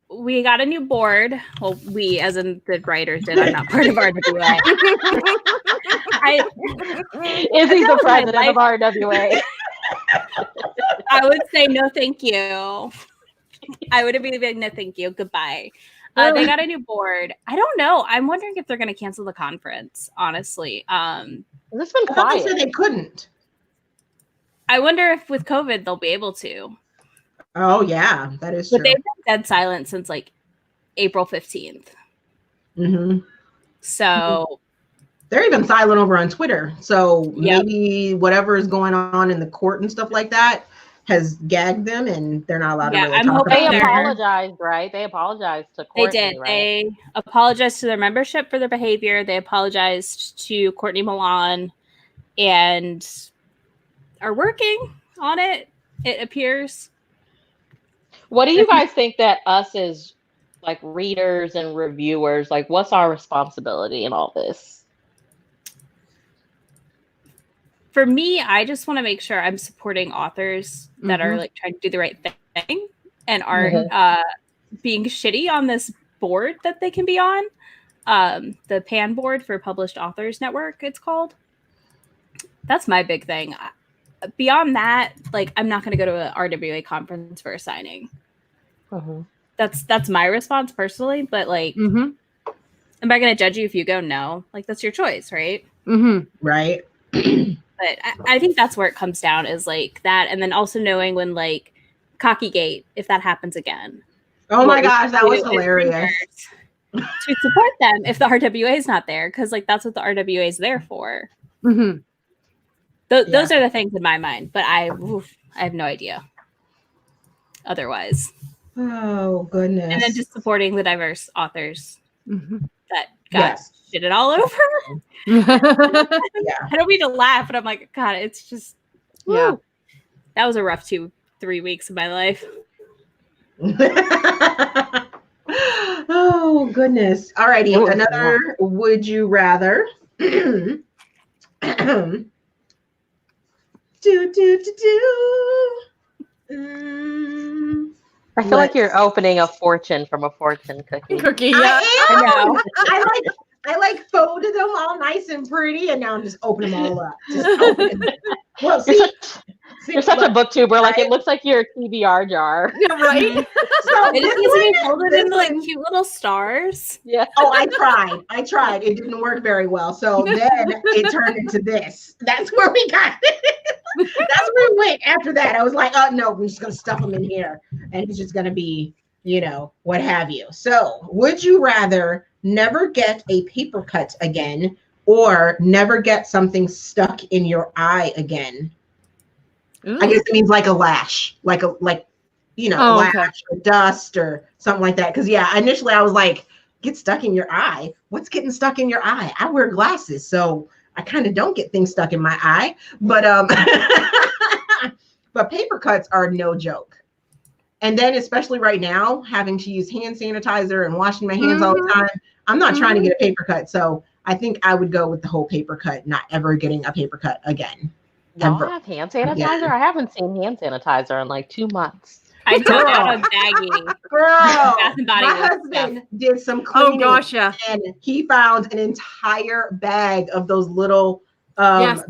we got a new board. Well, we, as in the writers, did. I'm not part of RWA. Izzy's the president of RWA. I would say no, thank you. I would have been like, no, thank you. Goodbye. They got a new board. I don't know. I'm wondering if they're going to cancel the conference. Honestly, it's been quiet. They said they couldn't. I wonder if with COVID they'll be able to. Oh yeah, that is true. But they've been dead silent since like April 15th. So they're even silent over on Twitter. So maybe whatever is going on in the court and stuff like that has gagged them, and they're not allowed to really talk about it. They apologized, right? They apologized to Courtney. They did. Right? They apologized to their membership for their behavior. They apologized to Courtney Milan, and are working on it. It appears. What do you guys think that us as like readers and reviewers, like what's our responsibility in all this? For me, I just want to make sure I'm supporting authors that are like trying to do the right thing and aren't being shitty on this board that they can be on. The PAN board for Published Authors Network, it's called. That's my big thing. Beyond that, like, I'm not going to go to an RWA conference for a signing. Mm-hmm. That's my response personally. But like, Mm-hmm. am I going to judge you if you go? No. Like, that's your choice, right? Mm-hmm. Right. But I think that's where it comes down, is like that, and then also knowing when like Cocky Gate, if that happens again. Oh my what we gosh, that do was as hilarious. vendors to support them if the RWA is not there, because like that's what the RWA is there for. Mm-hmm. Those are the things in my mind, but I have no idea otherwise. Oh goodness. And then just supporting the diverse authors Mm-hmm. that got shitted all over. Yeah. I don't mean to laugh, but I'm like, God, it's just, Yeah. woo. That was a rough 2-3 weeks of my life. Oh goodness. Alrighty, It was another would you rather. do, do, do, do. I feel like you're opening a fortune from a fortune cookie. Cookie, yeah. I am. I like folded them all nice and pretty, and now I'm just opening them all up. Just opening them. Well, You're such a booktuber. Like, it looks like you're a TBR jar. Yeah, right? So It just needs to be folded into like cute little stars. Yeah. Oh, I tried. It didn't work very well. So then it turned into this. That's where we got it. That's where we went after that. I was like, oh no, we're just gonna stuff them in here, and it's just gonna be, what have you. So, would you rather never get a paper cut again, or never get something stuck in your eye again? Ooh. I guess it means like a lash, lash or dust or something like that. Because initially I was like, get stuck in your eye. What's getting stuck in your eye? I wear glasses, so I kind of don't get things stuck in my eye. But but paper cuts are no joke. And then especially right now, having to use hand sanitizer and washing my hands all the time, I'm not trying to get a paper cut. So I think I would go with the whole paper cut, not ever getting a paper cut again. Y'all have hand sanitizer? Yeah. I haven't seen hand sanitizer in like 2 months. I took out a baggie. Girl, Bath and Body my Works husband did some cleaning. Oh gosh, yeah. And he found an entire bag of those little Yes.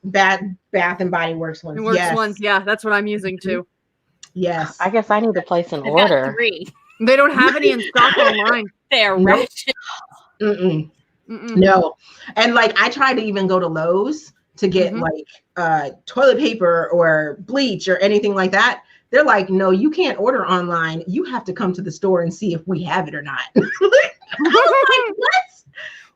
Bath and Body Works ones. It works ones. Yeah, that's what I'm using too. Yes. I guess I need to place an I've got order. 3. They don't have any in stock online. They're Nope. ratchet. Mm-mm. Mm-mm. No. And like I tried to even go to Lowe's to get toilet paper or bleach or anything like that. They're like, no, you can't order online. You have to come to the store and see if we have it or not. I was like, what?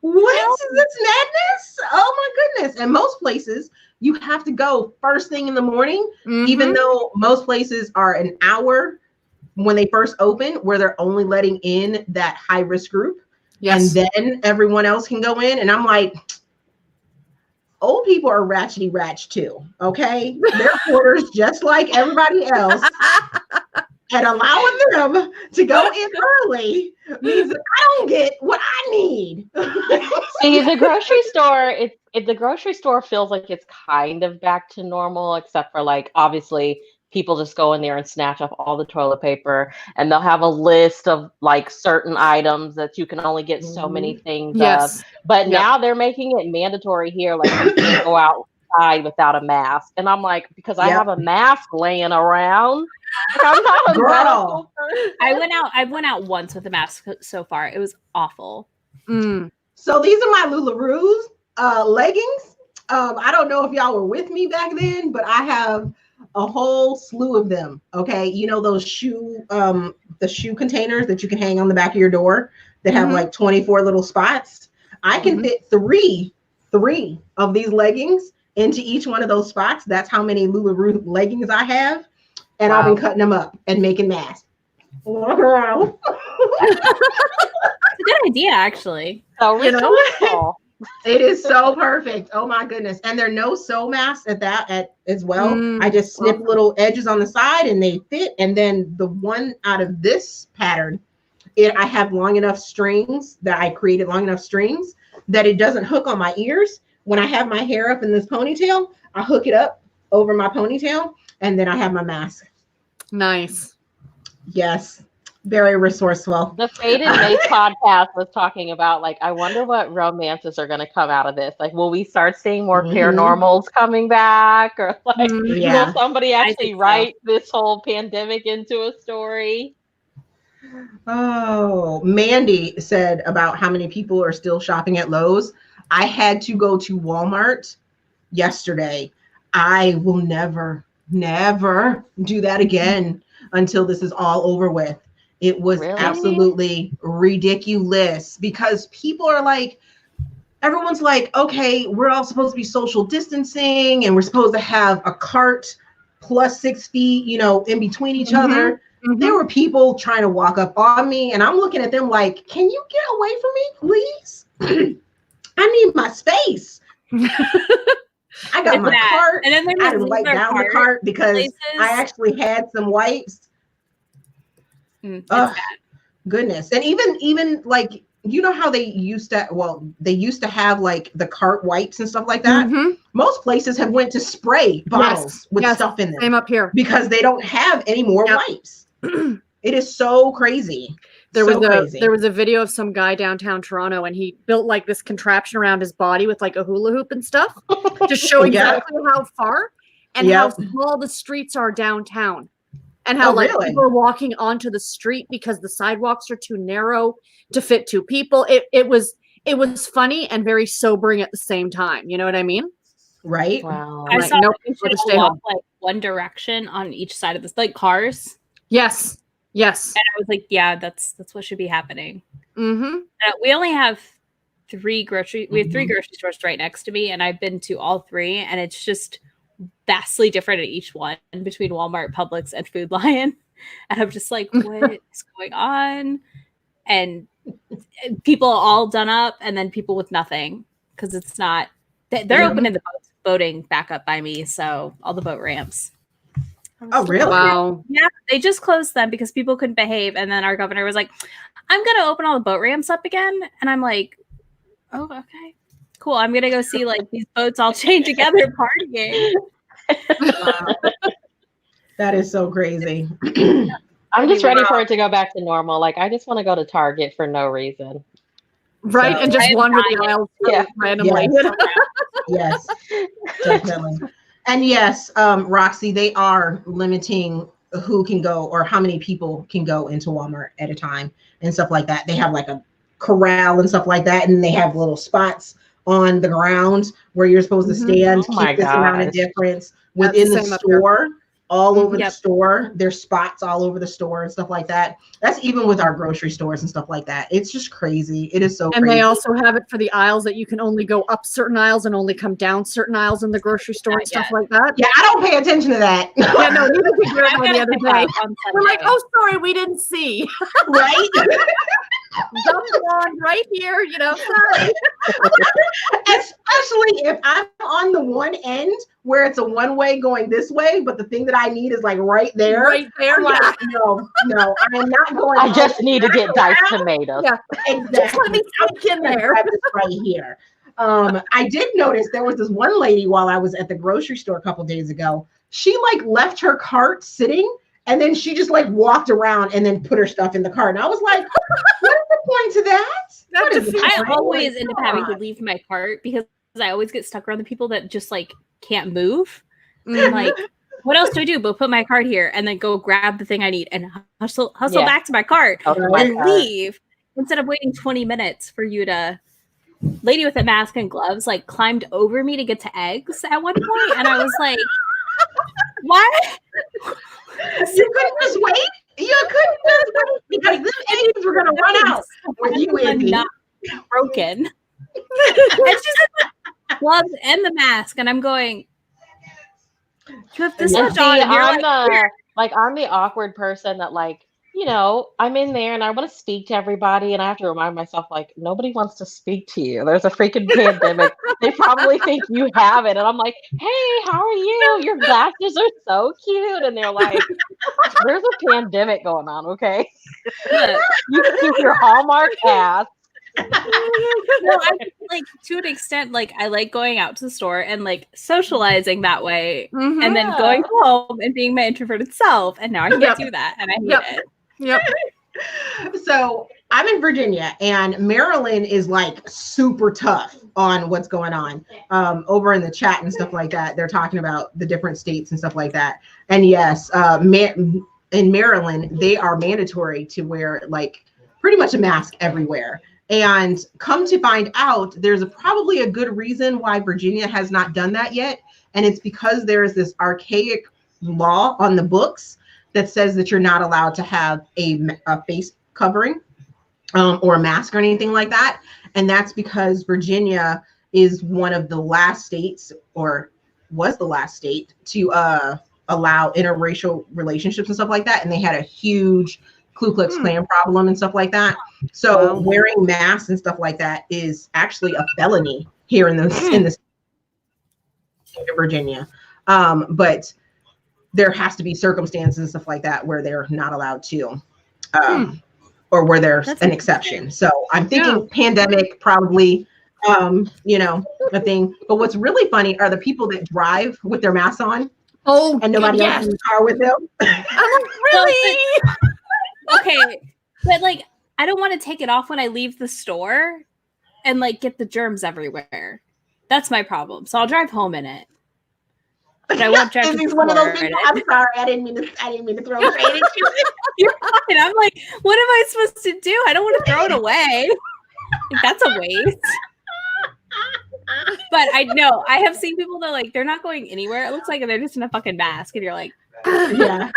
What is this madness? Oh my goodness. And most places you have to go first thing in the morning, even though most places are an hour when they first open, where they're only letting in that high risk group. Yes. And then everyone else can go in. And I'm like, old people are ratchety ratch too. Okay. They're quarters just like everybody else. And allowing them to go in early means that I don't get what I need. See, the grocery store, the grocery store feels like it's kind of back to normal, except for like, obviously, people just go in there and snatch up all the toilet paper, and they'll have a list of like certain items that you can only get so many things of. But now they're making it mandatory here, like you can't go outside without a mask. And I'm like, because I have a mask laying around. Like, I'm not a medical person. I went out once with a mask so far. It was awful. So these are my LuLaRoos leggings. I don't know if y'all were with me back then, but I have a whole slew of them. Okay, you know those the shoe containers that you can hang on the back of your door that have like 24 little spots. I can fit three of these leggings into each one of those spots. That's how many LuLaRoo leggings I have, and I've been cutting them up and making masks. Wow. It's a good idea, actually. So resourceful. It is so perfect. Oh my goodness. And there are no sew masks as well. I just snip little edges on the side and they fit. And then the one out of this pattern, I have long enough strings that I created long enough strings that it doesn't hook on my ears. When I have my hair up in this ponytail, I hook it up over my ponytail and then I have my mask. Nice. Yes. Very resourceful. The Faded Mace podcast was talking about, like, I wonder what romances are going to come out of this. Like, will we start seeing more paranormals coming back? Or, like, will somebody actually write this whole pandemic into a story? Oh, Mandy said about how many people are still shopping at Lowe's. I had to go to Walmart yesterday. I will never do that again until this is all over with. It was absolutely ridiculous because people are like, everyone's like, okay, we're all supposed to be social distancing and we're supposed to have a cart plus 6 feet, you know, in between each other. There were people trying to walk up on me and I'm looking at them like, can you get away from me, please? I need my space. I got my cart. And then I didn't wipe down the cart because I actually had some wipes. Oh, goodness. And even like, you know how they used to have like the cart wipes and stuff like that. Most places have went to spray bottles with stuff in them. Same up here. Because they don't have any more wipes. It is so crazy. There was a video of some guy downtown Toronto and he built like this contraption around his body with like a hula hoop and stuff to show exactly how far and how small the streets are downtown. And how people are walking onto the street because the sidewalks are too narrow to fit 2 people. It was funny and very sobering at the same time. You know what I mean? Right. Wow. I saw they should walk like one direction on each side of this, like cars. Yes. And I was like, yeah, that's what should be happening. We only have 3 grocery stores right next to me, and I've been to all 3, and it's just vastly different at each one between Walmart, Publix, and Food Lion. And I'm just like, what is going on? And people all done up, and then people with nothing because it's not. They're opening the boating back up by me, so all the boat ramps. Oh, really? Wow. Yeah, they just closed them because people couldn't behave, and then our governor was like, "I'm gonna open all the boat ramps up again," and I'm like, "Oh, okay." Cool. I'm gonna go see like these boats all chained together partying. Wow. That is so crazy. I'm just ready for it to go back to normal. Like, I just want to go to Target for no reason. Right, and just wander the aisles randomly. Yes, definitely. And yes, Roxy, they are limiting who can go or how many people can go into Walmart at a time and stuff like that. They have like a corral and stuff like that, and they have little spots on the ground where you're supposed to stand. Keep this amount of difference within the store. All over the store. There's spots all over the store and stuff like that. That's even with our grocery stores and stuff like that. It's just crazy. It is so crazy. And they also have it for the aisles that you can only go up certain aisles and only come down certain aisles in the grocery store and stuff like that. Yeah, I don't pay attention to that. Yeah, no, neither did Grandma the other day. We're like, oh, sorry, we didn't see. Right? Dumb blonde right here, you know, sorry. Especially if I'm on the one end where it's a one-way going this way, but the thing that I need is like right there. Right there, I'm like, no, I am not going. I just need to get diced tomatoes. Yeah, exactly. Just let me sneak in there. Right here. I did notice there was this one lady while I was at the grocery store a couple days ago. She like left her cart sitting, and then she just like walked around and then put her stuff in the cart. And I was like, what is the point to that? I always end up having to leave my cart because I always get stuck around the people that just like can't move. I'm like, what else do I do but put my cart here and then go grab the thing I need and hustle back to my cart and leave instead of waiting 20 minutes for you to. Lady with a mask and gloves like climbed over me to get to eggs at one point, and I was like, what? You couldn't just wait? You couldn't just wait because them eggs were gonna run out. Were you not broken? It's just the gloves and the mask, and I'm going. You have this much on. I'm the awkward person that like, you know, I'm in there and I want to speak to everybody, and I have to remind myself like nobody wants to speak to you. There's a freaking pandemic. They probably think you have it, and I'm like, hey, how are you? Your glasses are so cute, and they're like, there's a pandemic going on. Okay, you can keep your Hallmark ass. No, I like to an extent, like I like going out to the store and like socializing that way, and then going home and being my introverted self. And now I can't do that, and I hate it. Yep. So I'm in Virginia, and Maryland is like super tough on what's going on. Over in the chat and stuff like that, they're talking about the different states and stuff like that. And yes, in Maryland, they are mandatory to wear like pretty much a mask everywhere. And come to find out, there's probably a good reason why Virginia has not done that yet. And it's because there is this archaic law on the books that says that you're not allowed to have a face covering or a mask or anything like that. And that's because Virginia is one of the last states, or was the last state, to allow interracial relationships and stuff like that. And they had a huge Ku Klux Klan problem and stuff like that. So wearing masks and stuff like that is actually a felony here in the state of Virginia. But there has to be circumstances and stuff like that where they're not allowed to, or where there's an exception. So I'm thinking pandemic probably, a thing. But what's really funny are the people that drive with their masks on. Oh, and nobody else in the car with them. I'm like, really? Okay, but like, I don't want to take it off when I leave the store and like get the germs everywhere. That's my problem. So I'll drive home in it. But I won't drive. He's one of those people. I'm sorry, I didn't mean to throw shade at you. You're fine. I'm like, what am I supposed to do? I don't want to throw it away. Like, that's a waste. But I know I have seen people that like they're not going anywhere. It looks like they're just in a fucking mask, and you're like, yeah.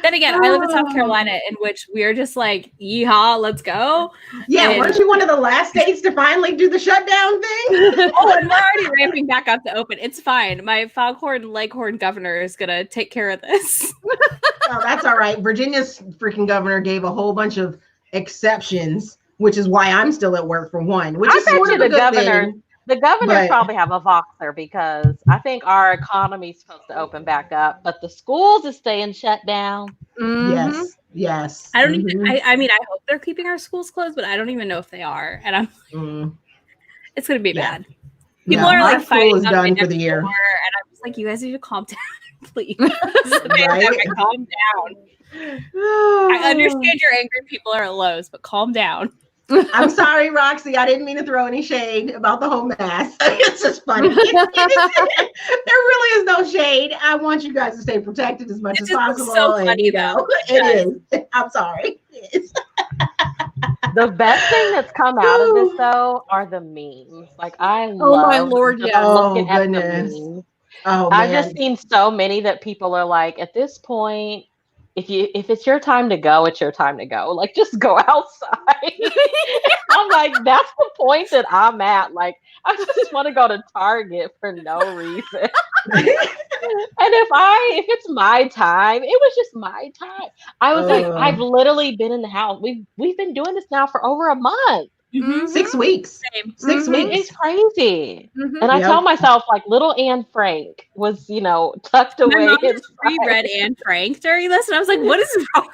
Then again, I live in South Carolina, in which we are just like, yeehaw, let's go. Yeah, and weren't you one of the last states to finally do the shutdown thing? Oh, and we're already ramping back up to open. It's fine. My Foghorn Leghorn governor is gonna take care of this. Oh, that's all right. Virginia's freaking governor gave a whole bunch of exceptions, which is why I'm still at work for one. Which is sort of a good thing. The governors probably have a Voxer because I think our economy is supposed to open back up, but the schools is staying shut down. Mm-hmm. Yes. I don't even. I mean, I hope they're keeping our schools closed, but I don't even know if they are. And I'm like, it's gonna be bad. People are like fighting is done for the year, and I'm just like, you guys need to calm down, please. Calm down. I understand you're angry. People are at lows, but calm down. I'm sorry, Roxy. I didn't mean to throw any shade about the whole mess. It's just funny. There really is no shade. I want you guys to stay protected as much as possible. So funny, though. It is. I'm sorry. The best thing that's come out of this, though, are the memes. Like, I love. Oh my Lord! Yeah. Looking at the memes. Oh, I've just seen so many that people are like, at this point, if it's your time to go, it's your time to go. Like, just go outside. I'm like, that's the point that I'm at. Like, I just want to go to Target for no reason. And if it's my time, it was just my time. I was like, I've literally been in the house. We've been doing this now for over a month. 6 weeks. 6 weeks. It's crazy. And I tell myself, like, little Anne Frank was, tucked away. My mom just reread Anne Frank during this, and I was like, what is wrong?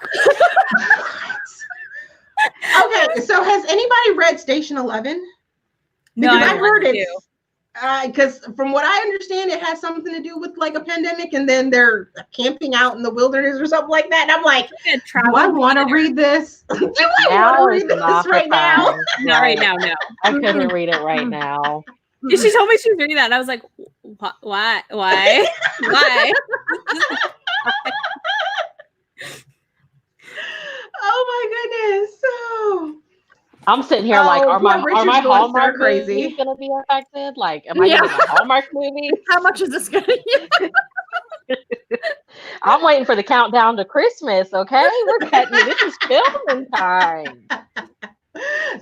Okay, so has anybody read Station 11? No, I've heard it. Because from what I understand, it has something to do with like a pandemic, and then they're camping out in the wilderness or something like that. And I'm like, do I want to read this? Do I want to read this right now? Not right now, no. I couldn't read it right now. She told me she was reading that, and I was like, why? Why? Oh my goodness. So I'm sitting here like, are my Hallmark movies gonna be affected? Like, am I getting a Hallmark movie? How much is this gonna be? I'm waiting for the countdown to Christmas, okay? This is filming time.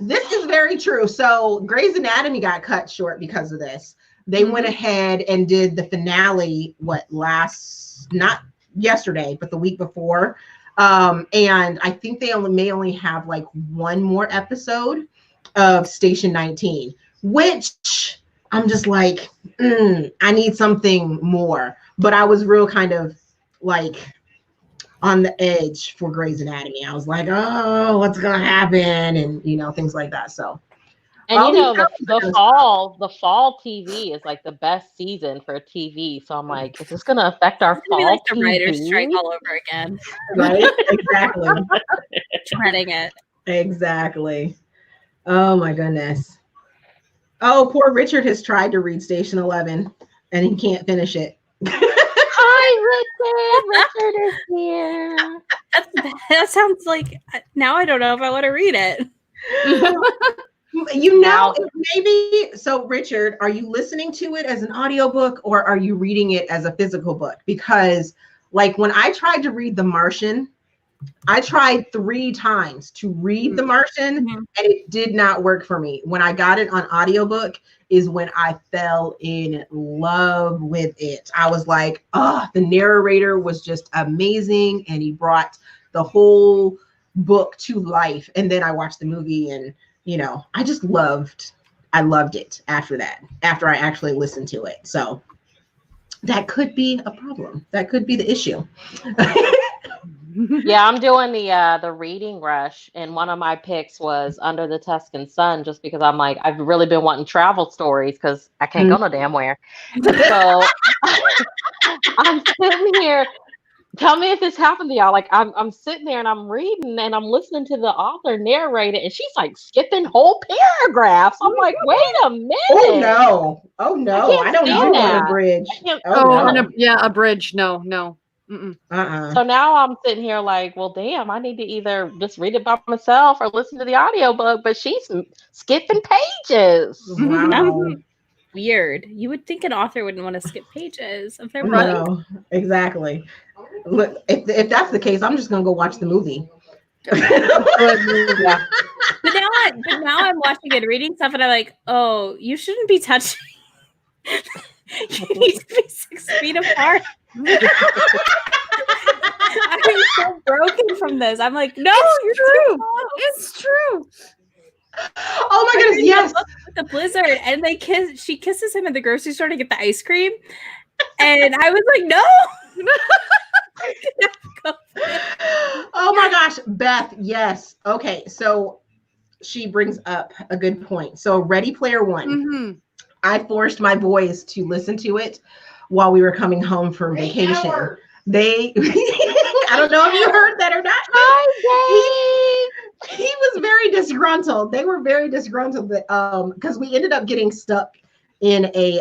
This is very true. So Grey's Anatomy got cut short because of this. They went ahead and did the finale, not yesterday, but the week before. And I think they may only have like one more episode of Station 19, which I'm just like, I need something more. But I was real kind of like on the edge for Grey's Anatomy. I was like, oh, what's going to happen? And, things like that. So And All you know, these the fall TV is like the best season for TV. So I'm like, is this gonna affect our It's gonna be like fall the writer's strike TV? all over again. right? Exactly. Dreading it. Exactly. Oh my goodness. Oh, poor Richard has tried to read Station 11 and he can't finish it. Hi, Richard. Richard is here. That sounds like now I don't know if I want to read it. You know, maybe so Richard, are you listening to it as an audiobook or are you reading it as a physical book? Because like when I tried to read The Martian, I tried 3 times to read The Martian and it did not work for me. When I got it on audiobook is when I fell in love with it. I was like, oh, the narrator was just amazing and he brought the whole book to life. And then I watched the movie and, you know, I loved it after that, after I actually listened to it. So that could be a problem. That could be the issue. Yeah, I'm doing the reading rush, and one of my picks was Under the Tuscan Sun, just because I'm like, I've really been wanting travel stories because I can't go no damn where. So I'm sitting here. Tell me if this happened to y'all. Like I'm sitting there and I'm reading and I'm listening to the author narrate it, and she's like skipping whole paragraphs. I'm like, wait a minute. Oh no! I don't do on a bridge. A bridge. No. So now I'm sitting here like, well, damn, I need to either just read it by myself or listen to the audiobook, but she's skipping pages. Wow. Weird. You would think an author wouldn't want to skip pages of their book. No, exactly. Look, if that's the case, I'm just gonna go watch the movie. But now I'm watching and reading stuff, and I'm like, oh, you shouldn't be touching. You need to be 6 feet apart. I'm so broken from this. I'm like, no, you're true. It's true. Oh my goodness, yes. With the blizzard, and she kisses him in the grocery store to get the ice cream, and I was like, no. Oh my gosh, Beth, yes. Okay, so she brings up a good point. So Ready Player One, I forced my boys to listen to it while we were coming home from vacation. They, I don't know if you heard that or not. Hi, Dave. He was very disgruntled. They were very disgruntled because we ended up getting stuck in a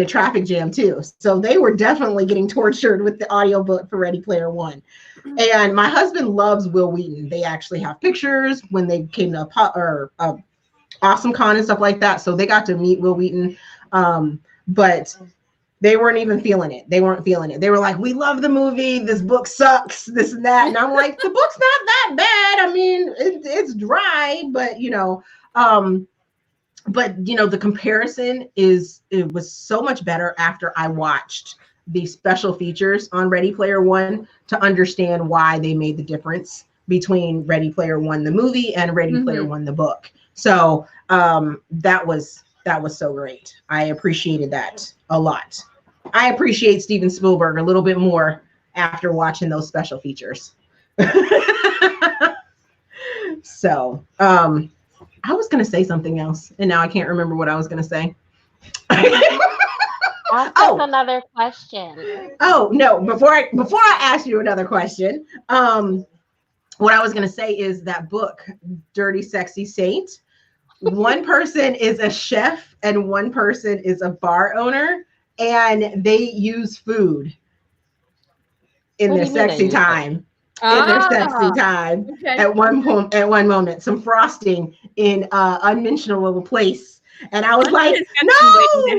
traffic jam too. So they were definitely getting tortured with the audiobook for Ready Player One. And my husband loves Will Wheaton. They actually have pictures when they came to Awesome Con and stuff like that. So they got to meet Will Wheaton. But they weren't even feeling it. They weren't feeling it. They were like, we love the movie. This book sucks, this and that. And I'm like, the book's not that bad. I mean, it's dry, but the comparison it was so much better after I watched the special features on Ready Player One to understand why they made the difference between Ready Player One, the movie, and Ready Player One, the book. So that was so great. I appreciated that a lot. I appreciate Steven Spielberg a little bit more after watching those special features. So I was going to say something else, and now I can't remember what I was going to say. Ask us another question. Oh no! Before I ask you another question, what I was going to say is that book, Dirty Sexy Saint. One person is a chef and one person is a bar owner, and they use food in their sexy time. Okay. At one moment, some frosting in unmentionable place, and I was like, no! I was like,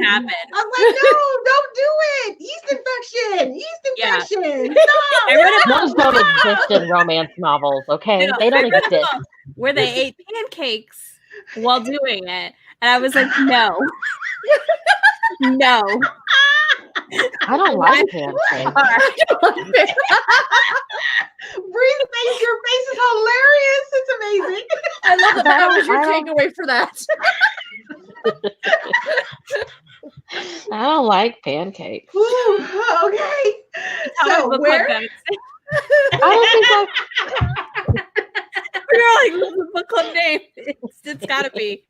no, don't do it! Yeast infection! Stop! Those don't exist in romance novels, okay? No, they don't exist. Where they ate pancakes while doing it, and I was like, no, no. I don't like pancakes. Bree's face, your face is hilarious. It's amazing. I love that was your takeaway for that. I don't like pancakes. Ooh, okay. So where? I don't think We're like, the book club name. It's gotta be.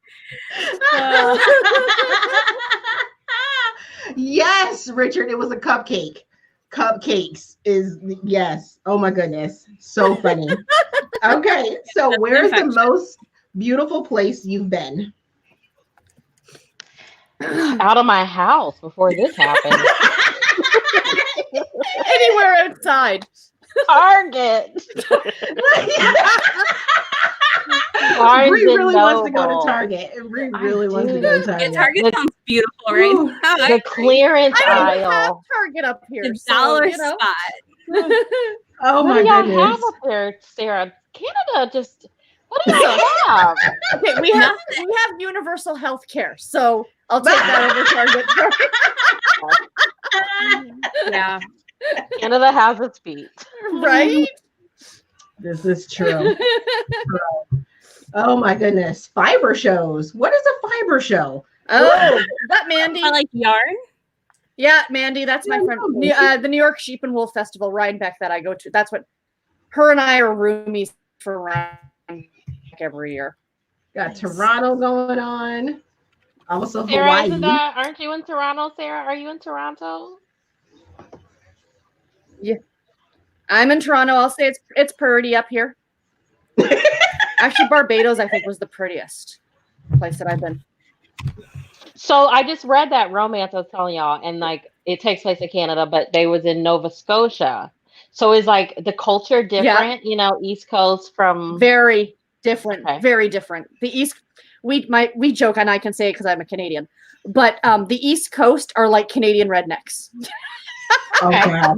Yes, Richard, it was a cupcake. Cupcakes is yes. Oh my goodness, so funny. Okay, so where's the most beautiful place you've been? Out of my house before this happened. Anywhere outside. Target. Bree really wants to go to Target. Bree really wants to go to Target. Yeah, Target sounds beautiful right now. The clearance I don't have aisle. Target up here. The so, dollar you know. spot. Oh What my do y'all goodness. have up there, Sarah? Canada just. What do y'all have? Okay, we have universal health care, so I'll take that over Target. Yeah. Canada has its feet. Right? This is true. Oh my goodness. Fiber shows. What is a fiber show? Oh, is that Mandy? I like yarn. Yeah, Mandy, that's my friend. The New York Sheep and Wool Festival, Ryan Beck, that I go to. That's what her and I are roomies for Ryan Beck every year. Got Toronto going on. Also Sarah, Hawaii. aren't you in Toronto, Sarah? Are you in Toronto? Yeah. I'm in Toronto. I'll say it's pretty up here. Actually, Barbados, I think, was the prettiest place that I've been. So I just read that romance I was telling y'all, and like it takes place in Canada, but they was in Nova Scotia. So is like the culture different, you know, East Coast from Very different. Okay. Very different. The East, we joke, and I can say it because I'm a Canadian, but the East Coast are like Canadian rednecks. Oh God.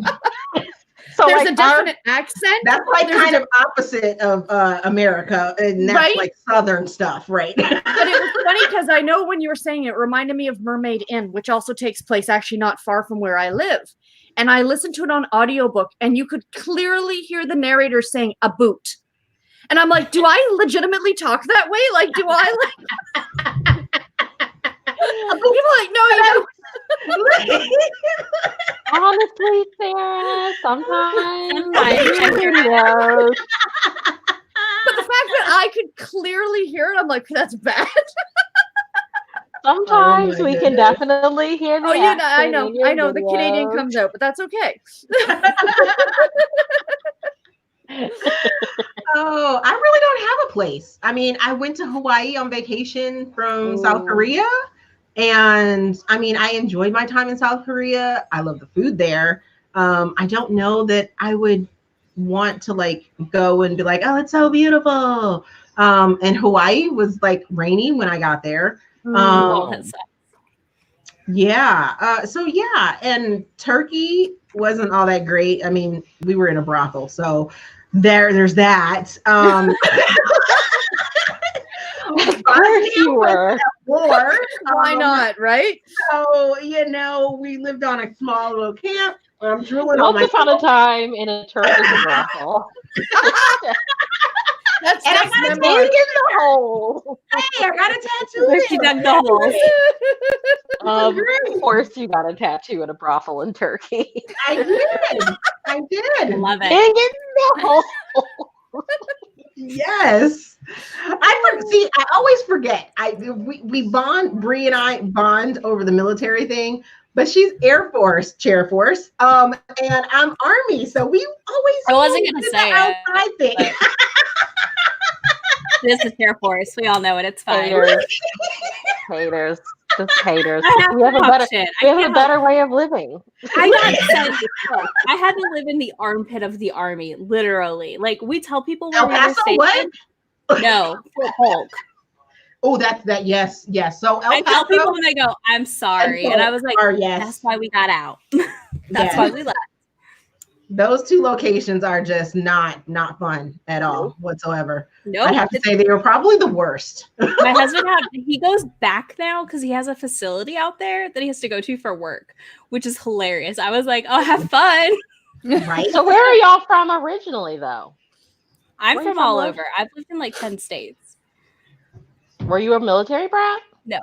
So There's like a definite accent. That's like kind of opposite of America, and that's Right? like Southern stuff, right? But it was funny because I know when you were saying it reminded me of Mermaid Inn, which also takes place actually not far from where I live. And I listened to it on audiobook, and you could clearly hear the narrator saying a boot. And I'm like, do I legitimately talk that way? Like, do I like people like, no, you don't. honestly, Sarah, sometimes Sometimes. But the fact that I could clearly hear it, I'm like, that's bad. Sometimes Oh my we can goodness. definitely hear the Oh, yeah, I accent know. in your I know. The Canadian videos. comes out, but that's okay. Oh, I really don't have a place. I mean, I went to Hawaii on vacation from South Korea. And I mean, I enjoyed my time in South Korea. I love the food there. I don't know that I would want to like go and be like, oh, it's so beautiful. And Hawaii was like rainy when I got there. Yeah. So yeah, and Turkey wasn't all that great. I mean, we were in a brothel, so there's that. Of course you were. War. Why not, right? So, you know, we lived on a small little camp. I'm drooling on Once upon a myself. time in a Turkish brothel. That's And I just got a memoir. dig in the hole. Hey, I got a tattoo. Where she dug the holes. Of Great. course you got a tattoo at a brothel in Turkey. I did. Love Dig it. in the hole. Yes. See, I always forget. We bond, Bree and I bond over the military thing, but she's Air Force, Chair Force, and I'm Army, so we always I wasn't gonna did say the outside thing. but- This is Air Force. We all know it. It's fine. Haters. Just haters. I have We have a to better talk shit. we have I a can't better way of living. I got sent. Look, I had to live in the armpit of the army, literally. Like we tell people when El we were Paso, stationed. what? No, Fort Polk. Oh, that's that. Yes. So El I tell Paso, people when they go, "I'm sorry," and I was like, yes. "That's why we got out. That's Yes. why we left." Those two locations are just not fun at all whatsoever. Nope. I'd have to say they were probably the worst. My husband he goes back now because he has a facility out there that he has to go to for work, which is hilarious. I was like, "Oh, have fun." Right? So where are y'all from originally though? I'm Where you from from, all Liz? over. I've lived in like 10 states. Were you a military brat? No,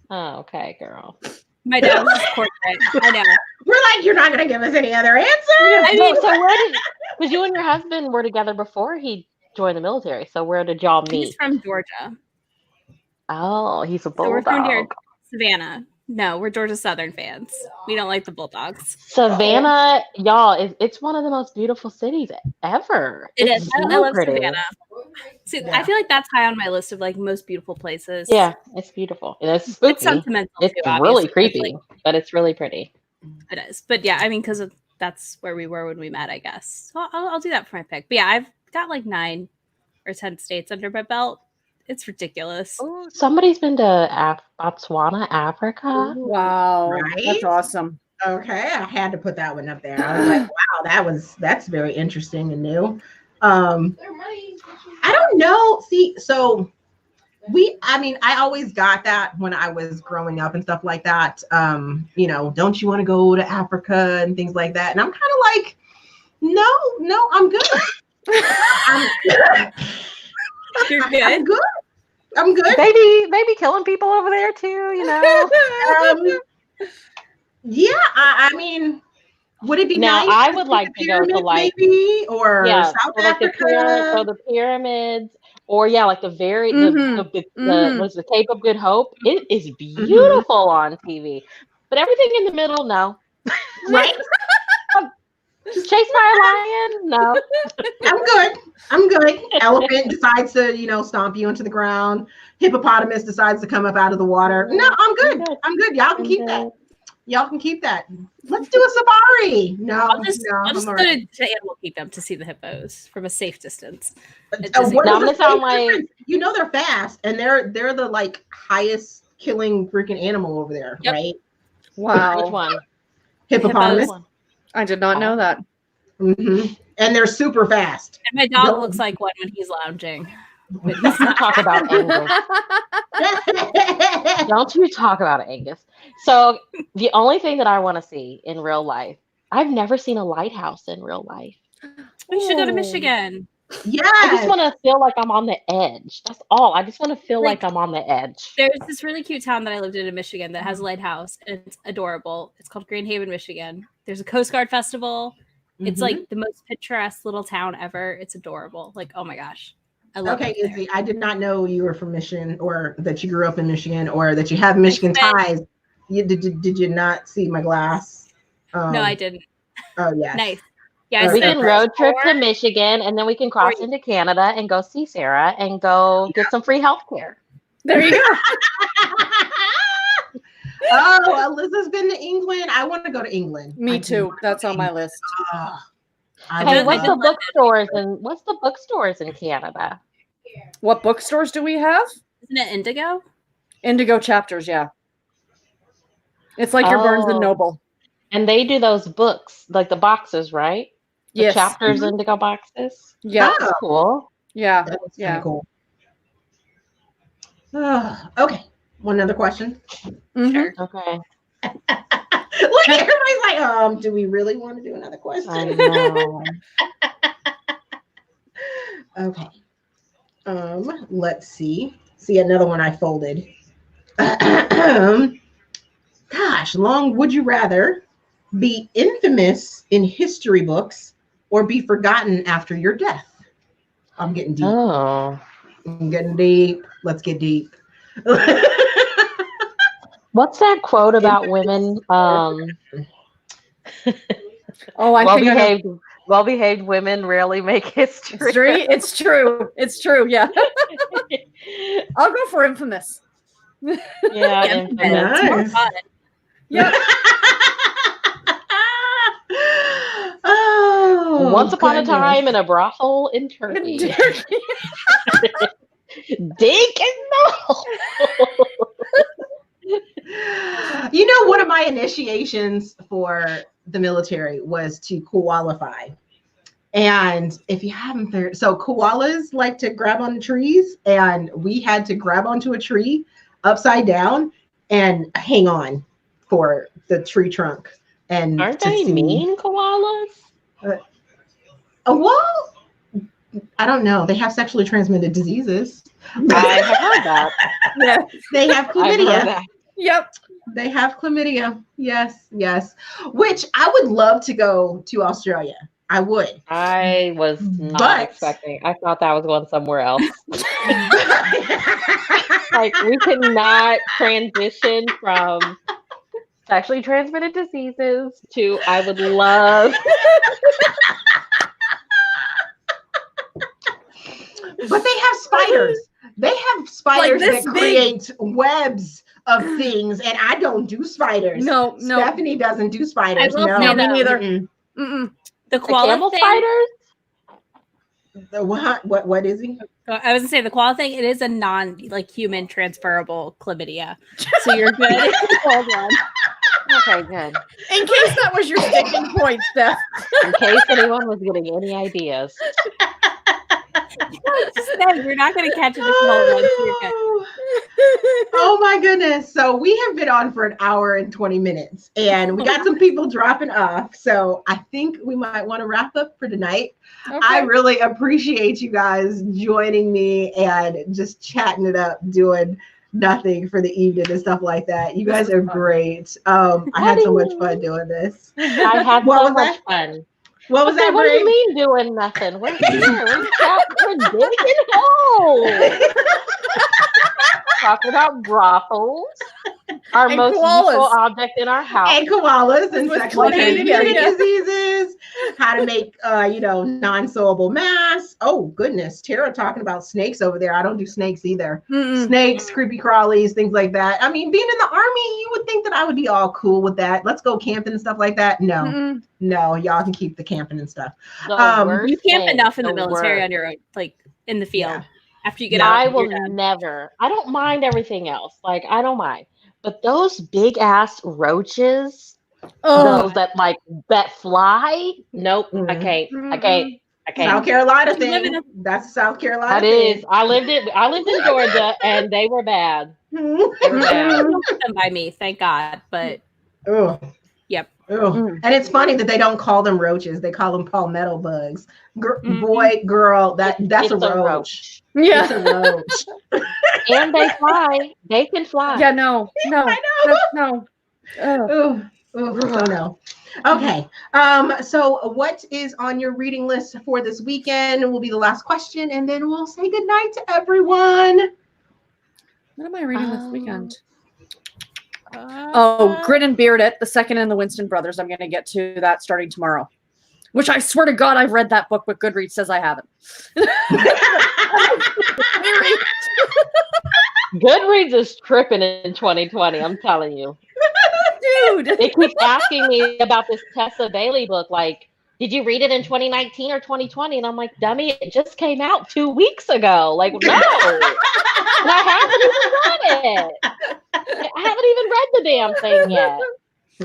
Oh, okay, girl. my dad was just corporate. I know. We're like, you're not gonna give us any other answer. I mean, So where did because you and your husband were together before he joined the military, so where did y'all he's meet? from Georgia. Oh, he's a So we're from near bulldog. Savannah. No, we're Georgia Southern fans. We don't like the Bulldogs. Savannah, y'all, it's one of the most beautiful cities ever. It It's is. so I love pretty. Savannah. See, Yeah. I feel like that's high on my list of like most beautiful places. Yeah, it's beautiful. And it's spooky. It's sentimental It's too, really obviously. creepy, Like, but it's really pretty. it is. But yeah, I mean, because that's where we were when we met, I guess. So I'll do that for my pick. But yeah, I've got like 9 or 10 states under my belt. It's ridiculous. Ooh, somebody's been to Botswana, Africa. Wow, Right? that's awesome. Okay, I had to put that one up there. I was like, wow, that's very interesting and new. I don't know. See, so I always got that when I was growing up and stuff like that. Don't you want to go to Africa and things like that? And I'm kind of like, no, I'm good. You're I'm good. good. I'm good. Maybe killing people over there too, you know. Yeah, I mean, would it be Now, nice? I to would see like the to go to, pyramids like- maybe or Yeah, South so like Africa. the pyramids, or yeah, like the very the what's the Cape of Good Hope? It is beautiful on TV, but everything in the middle, no. Right? Chased by a lion, no. I'm good. Elephant decides to, stomp you into the ground. Hippopotamus decides to come up out of the water. No, I'm good. I'm good. Y'all can keep that. Y'all can keep that. Let's do a safari. No, I'll just I'm go all right. to Animal Kingdom to see the hippos from a safe distance. What Now, is I'm gonna the sound big like- difference? They're fast and they're the like highest killing freaking animal over there, Yep. right? Wow. Which one? Hippopotamus. Hippos. I did not know that. Mm-hmm. And they're super fast. And my dog Don't- looks like one when he's lounging. But Don't you talk about Angus. Don't you talk about Angus. So the only thing that I want to see in real life, I've never seen a lighthouse in real life. we should go to Ooh. Michigan. Yes. I just want to feel like I'm on the edge. That's all. I just want to feel like I'm on the edge. There's this really cute town that I lived in Michigan that has a lighthouse, and it's adorable. It's called Grand Haven, Michigan. There's a Coast Guard festival. It's like the most picturesque little town ever. It's adorable. Like, oh my gosh. I love Okay, it there. Izzy, I did not know you were from Michigan or that you grew up in Michigan or that you have Michigan ties. Did you not see my glass? No, I didn't. Oh, yes. Nice. Yeah, I We spent can road trip to 4 Michigan, and then we can cross into Canada and go see Sarah and go get some free health care. There you go. Oh, Alyssa's been to England. I want to go to England. Me I do too. wanna That's go on to my England. list. I Hey, would what's the love- bookstores in Canada? What bookstores do we have? Isn't it Indigo? Indigo Chapters, yeah. It's like your Barnes Oh. and Noble. And they do those books, like the boxes, right? The Yes. chapters Indigo boxes. Yeah. Oh, Cool. Yeah. that was Yeah. kind of cool. Okay, one other question. Mhm. Sure. Okay. Look, everybody's like, do we really want to do another I question? know. Okay. Let's see. See another one I folded. Gosh, long would you rather be infamous in history books or be forgotten after your death? I'm getting deep. Oh. I'm getting deep. Let's get deep. What's that quote about women? Oh, I think I know. Well-behaved women rarely make history. History. It's true. It's true. Yeah. I'll go for infamous. Yeah, Yeah, infamous. it's more Nice. fun. Yeah. Oh, Once upon goodness. a time in a brothel in Turkey. Dig in the hole. One of my initiations for the military was to qualify. And if you haven't heard, so koalas like to grab on trees, and we had to grab onto a tree upside down and hang on for the tree trunk. And Aren't to they see- mean koalas? Well, I don't know. They have sexually transmitted diseases. I have heard that. Yeah. They have I've chlamydia. heard that. Yep. They have chlamydia. Yes, yes. Which I would love to go to Australia I would. I was not But- expecting. I thought that was going somewhere else. Like, we cannot transition from sexually transmitted diseases to I would love. But they have spiders. They have spiders this that big. create webs of things, and I don't do spiders. No. Stephanie doesn't do spiders. I will No, say me though, neither. Mm-mm. Mm-mm. The The koala camel thing. spiders? The what? What is he? I was gonna say the koala thing. It is a human transferable chlamydia, so you're good. if you hold one. Okay, good. In case that was your sticking point, Steph. In case anyone was getting any ideas. Just saying, you're not gonna catch it if you hold one. So you're good. Oh my goodness. So we have been on for an hour and 20 minutes and we got some people dropping off. So I think we might want to wrap up for tonight. Okay. I really appreciate you guys joining me and just chatting it up, doing nothing for the evening and stuff like that. You guys are great. I had so much fun doing this. I had What so was much that? fun. What was that, What do you Brave? mean doing nothing? We're here. We're digging holes. Talking about brothals. Our And most koalas. useful object in our house. And koalas and With sexually chlamydia, transmitted yeah. diseases, how to make non-sewable masks. Oh goodness, Tara talking about snakes over there. I don't do snakes either. Mm-mm. Snakes, creepy crawlies, things like that. I mean, being in the army, you would think that I would be all cool with that. Let's go camping and stuff like that. No, Mm-mm. no, y'all can keep the camping and stuff. The worst You camp thing, enough in the the military worst. on your own, in the field. Yeah. After you get Yeah. out, I will you're done. never. I don't mind everything else. Like, I don't mind. But those big ass roaches, Oh, those that fly, nope, I Mhm. can't. I Mhm. can't. I South can't. Carolina You live in thing. That's a South Carolina That thing. is. I lived in Georgia, and they were bad. Mhm. They were bad. Don't put them by me, thank God. But Ugh. Yep. Ugh. Mm. And it's funny that they don't call them roaches; they call them palmetto bugs. Mhm. Boy, girl, that's It's a roach. yeah. It's a roach. And they fly. They can fly. Yeah, no. I know. No. Ugh. Ooh, ooh, so no. Okay. So what is on your reading list for this weekend will be the last question, and then we'll say goodnight to everyone. What am I reading this weekend? uh, Oh, Grit and Beard It, the second in the Winston Brothers. I'm going to get to that starting tomorrow. Which I swear to God, I've read that book, but Goodreads says I haven't. Goodreads is tripping in 2020. I'm telling you. Dude. They keep asking me about this Tessa Bailey book. Like, did you read it in 2019 or 2020? And I'm like, dummy, it just came out 2 weeks ago. Like, no. And I haven't even read it. I haven't even read the damn thing yet.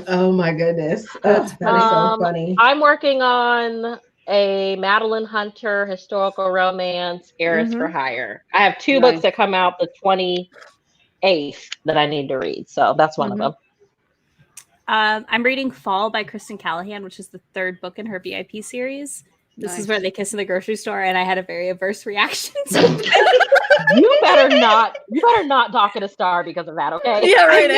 Oh my goodness. That is so funny. I'm working on a Madeline Hunter historical romance, Heiress for Hire. I have 2 books that come out the 28th that I need to read. So that's one of them. I'm reading Fall by Kristen Callahan, which is the 3rd book in her VIP series. This is where they kiss in the grocery store, and I had a very adverse reaction to it. You better not dock it a star because of that, okay? Yeah, right.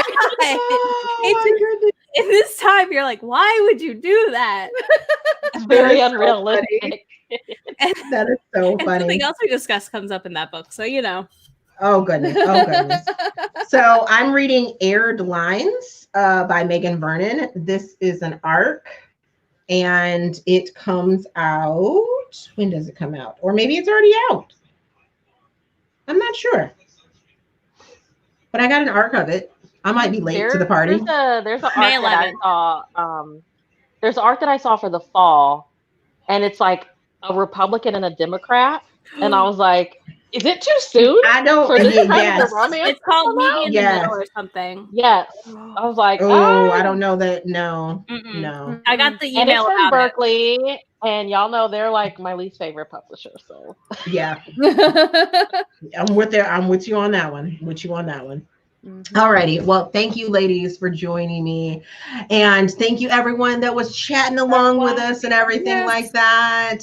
In this time, you're like, why would you do that? It's very That is so unrealistic. That is so And funny. something else we discussed comes up in that book, so you know. Oh goodness. Oh goodness. So I'm reading Aired Lines by Megan Vernon. This is an arc and it comes out. When does it come out? Or maybe it's already out. I'm not sure. But I got an arc of it. I might be late to the party. There's an May arc that I 11th. saw. There's an arc that I saw for the fall, and it's like a Republican and a Democrat, and I was like, "Is it too soon I don't. for this kind Yes. of romance?" It's called come out? Maybe in Yes. the Middle or something. Yes, I was like, Oh, I don't know that. No, Mm-mm. no. I got the And it's email from about it. Berkeley, and y'all know they're like my least favorite publisher. So Yeah, I'm with there. I'm with you on that one. With you on that one. Alrighty. Well, thank you, ladies, for joining me, and thank you, everyone that was chatting along with us and everything like that.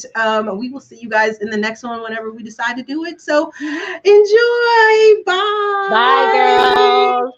We will see you guys in the next one whenever we decide to do it. So, enjoy. Bye. bye, girls.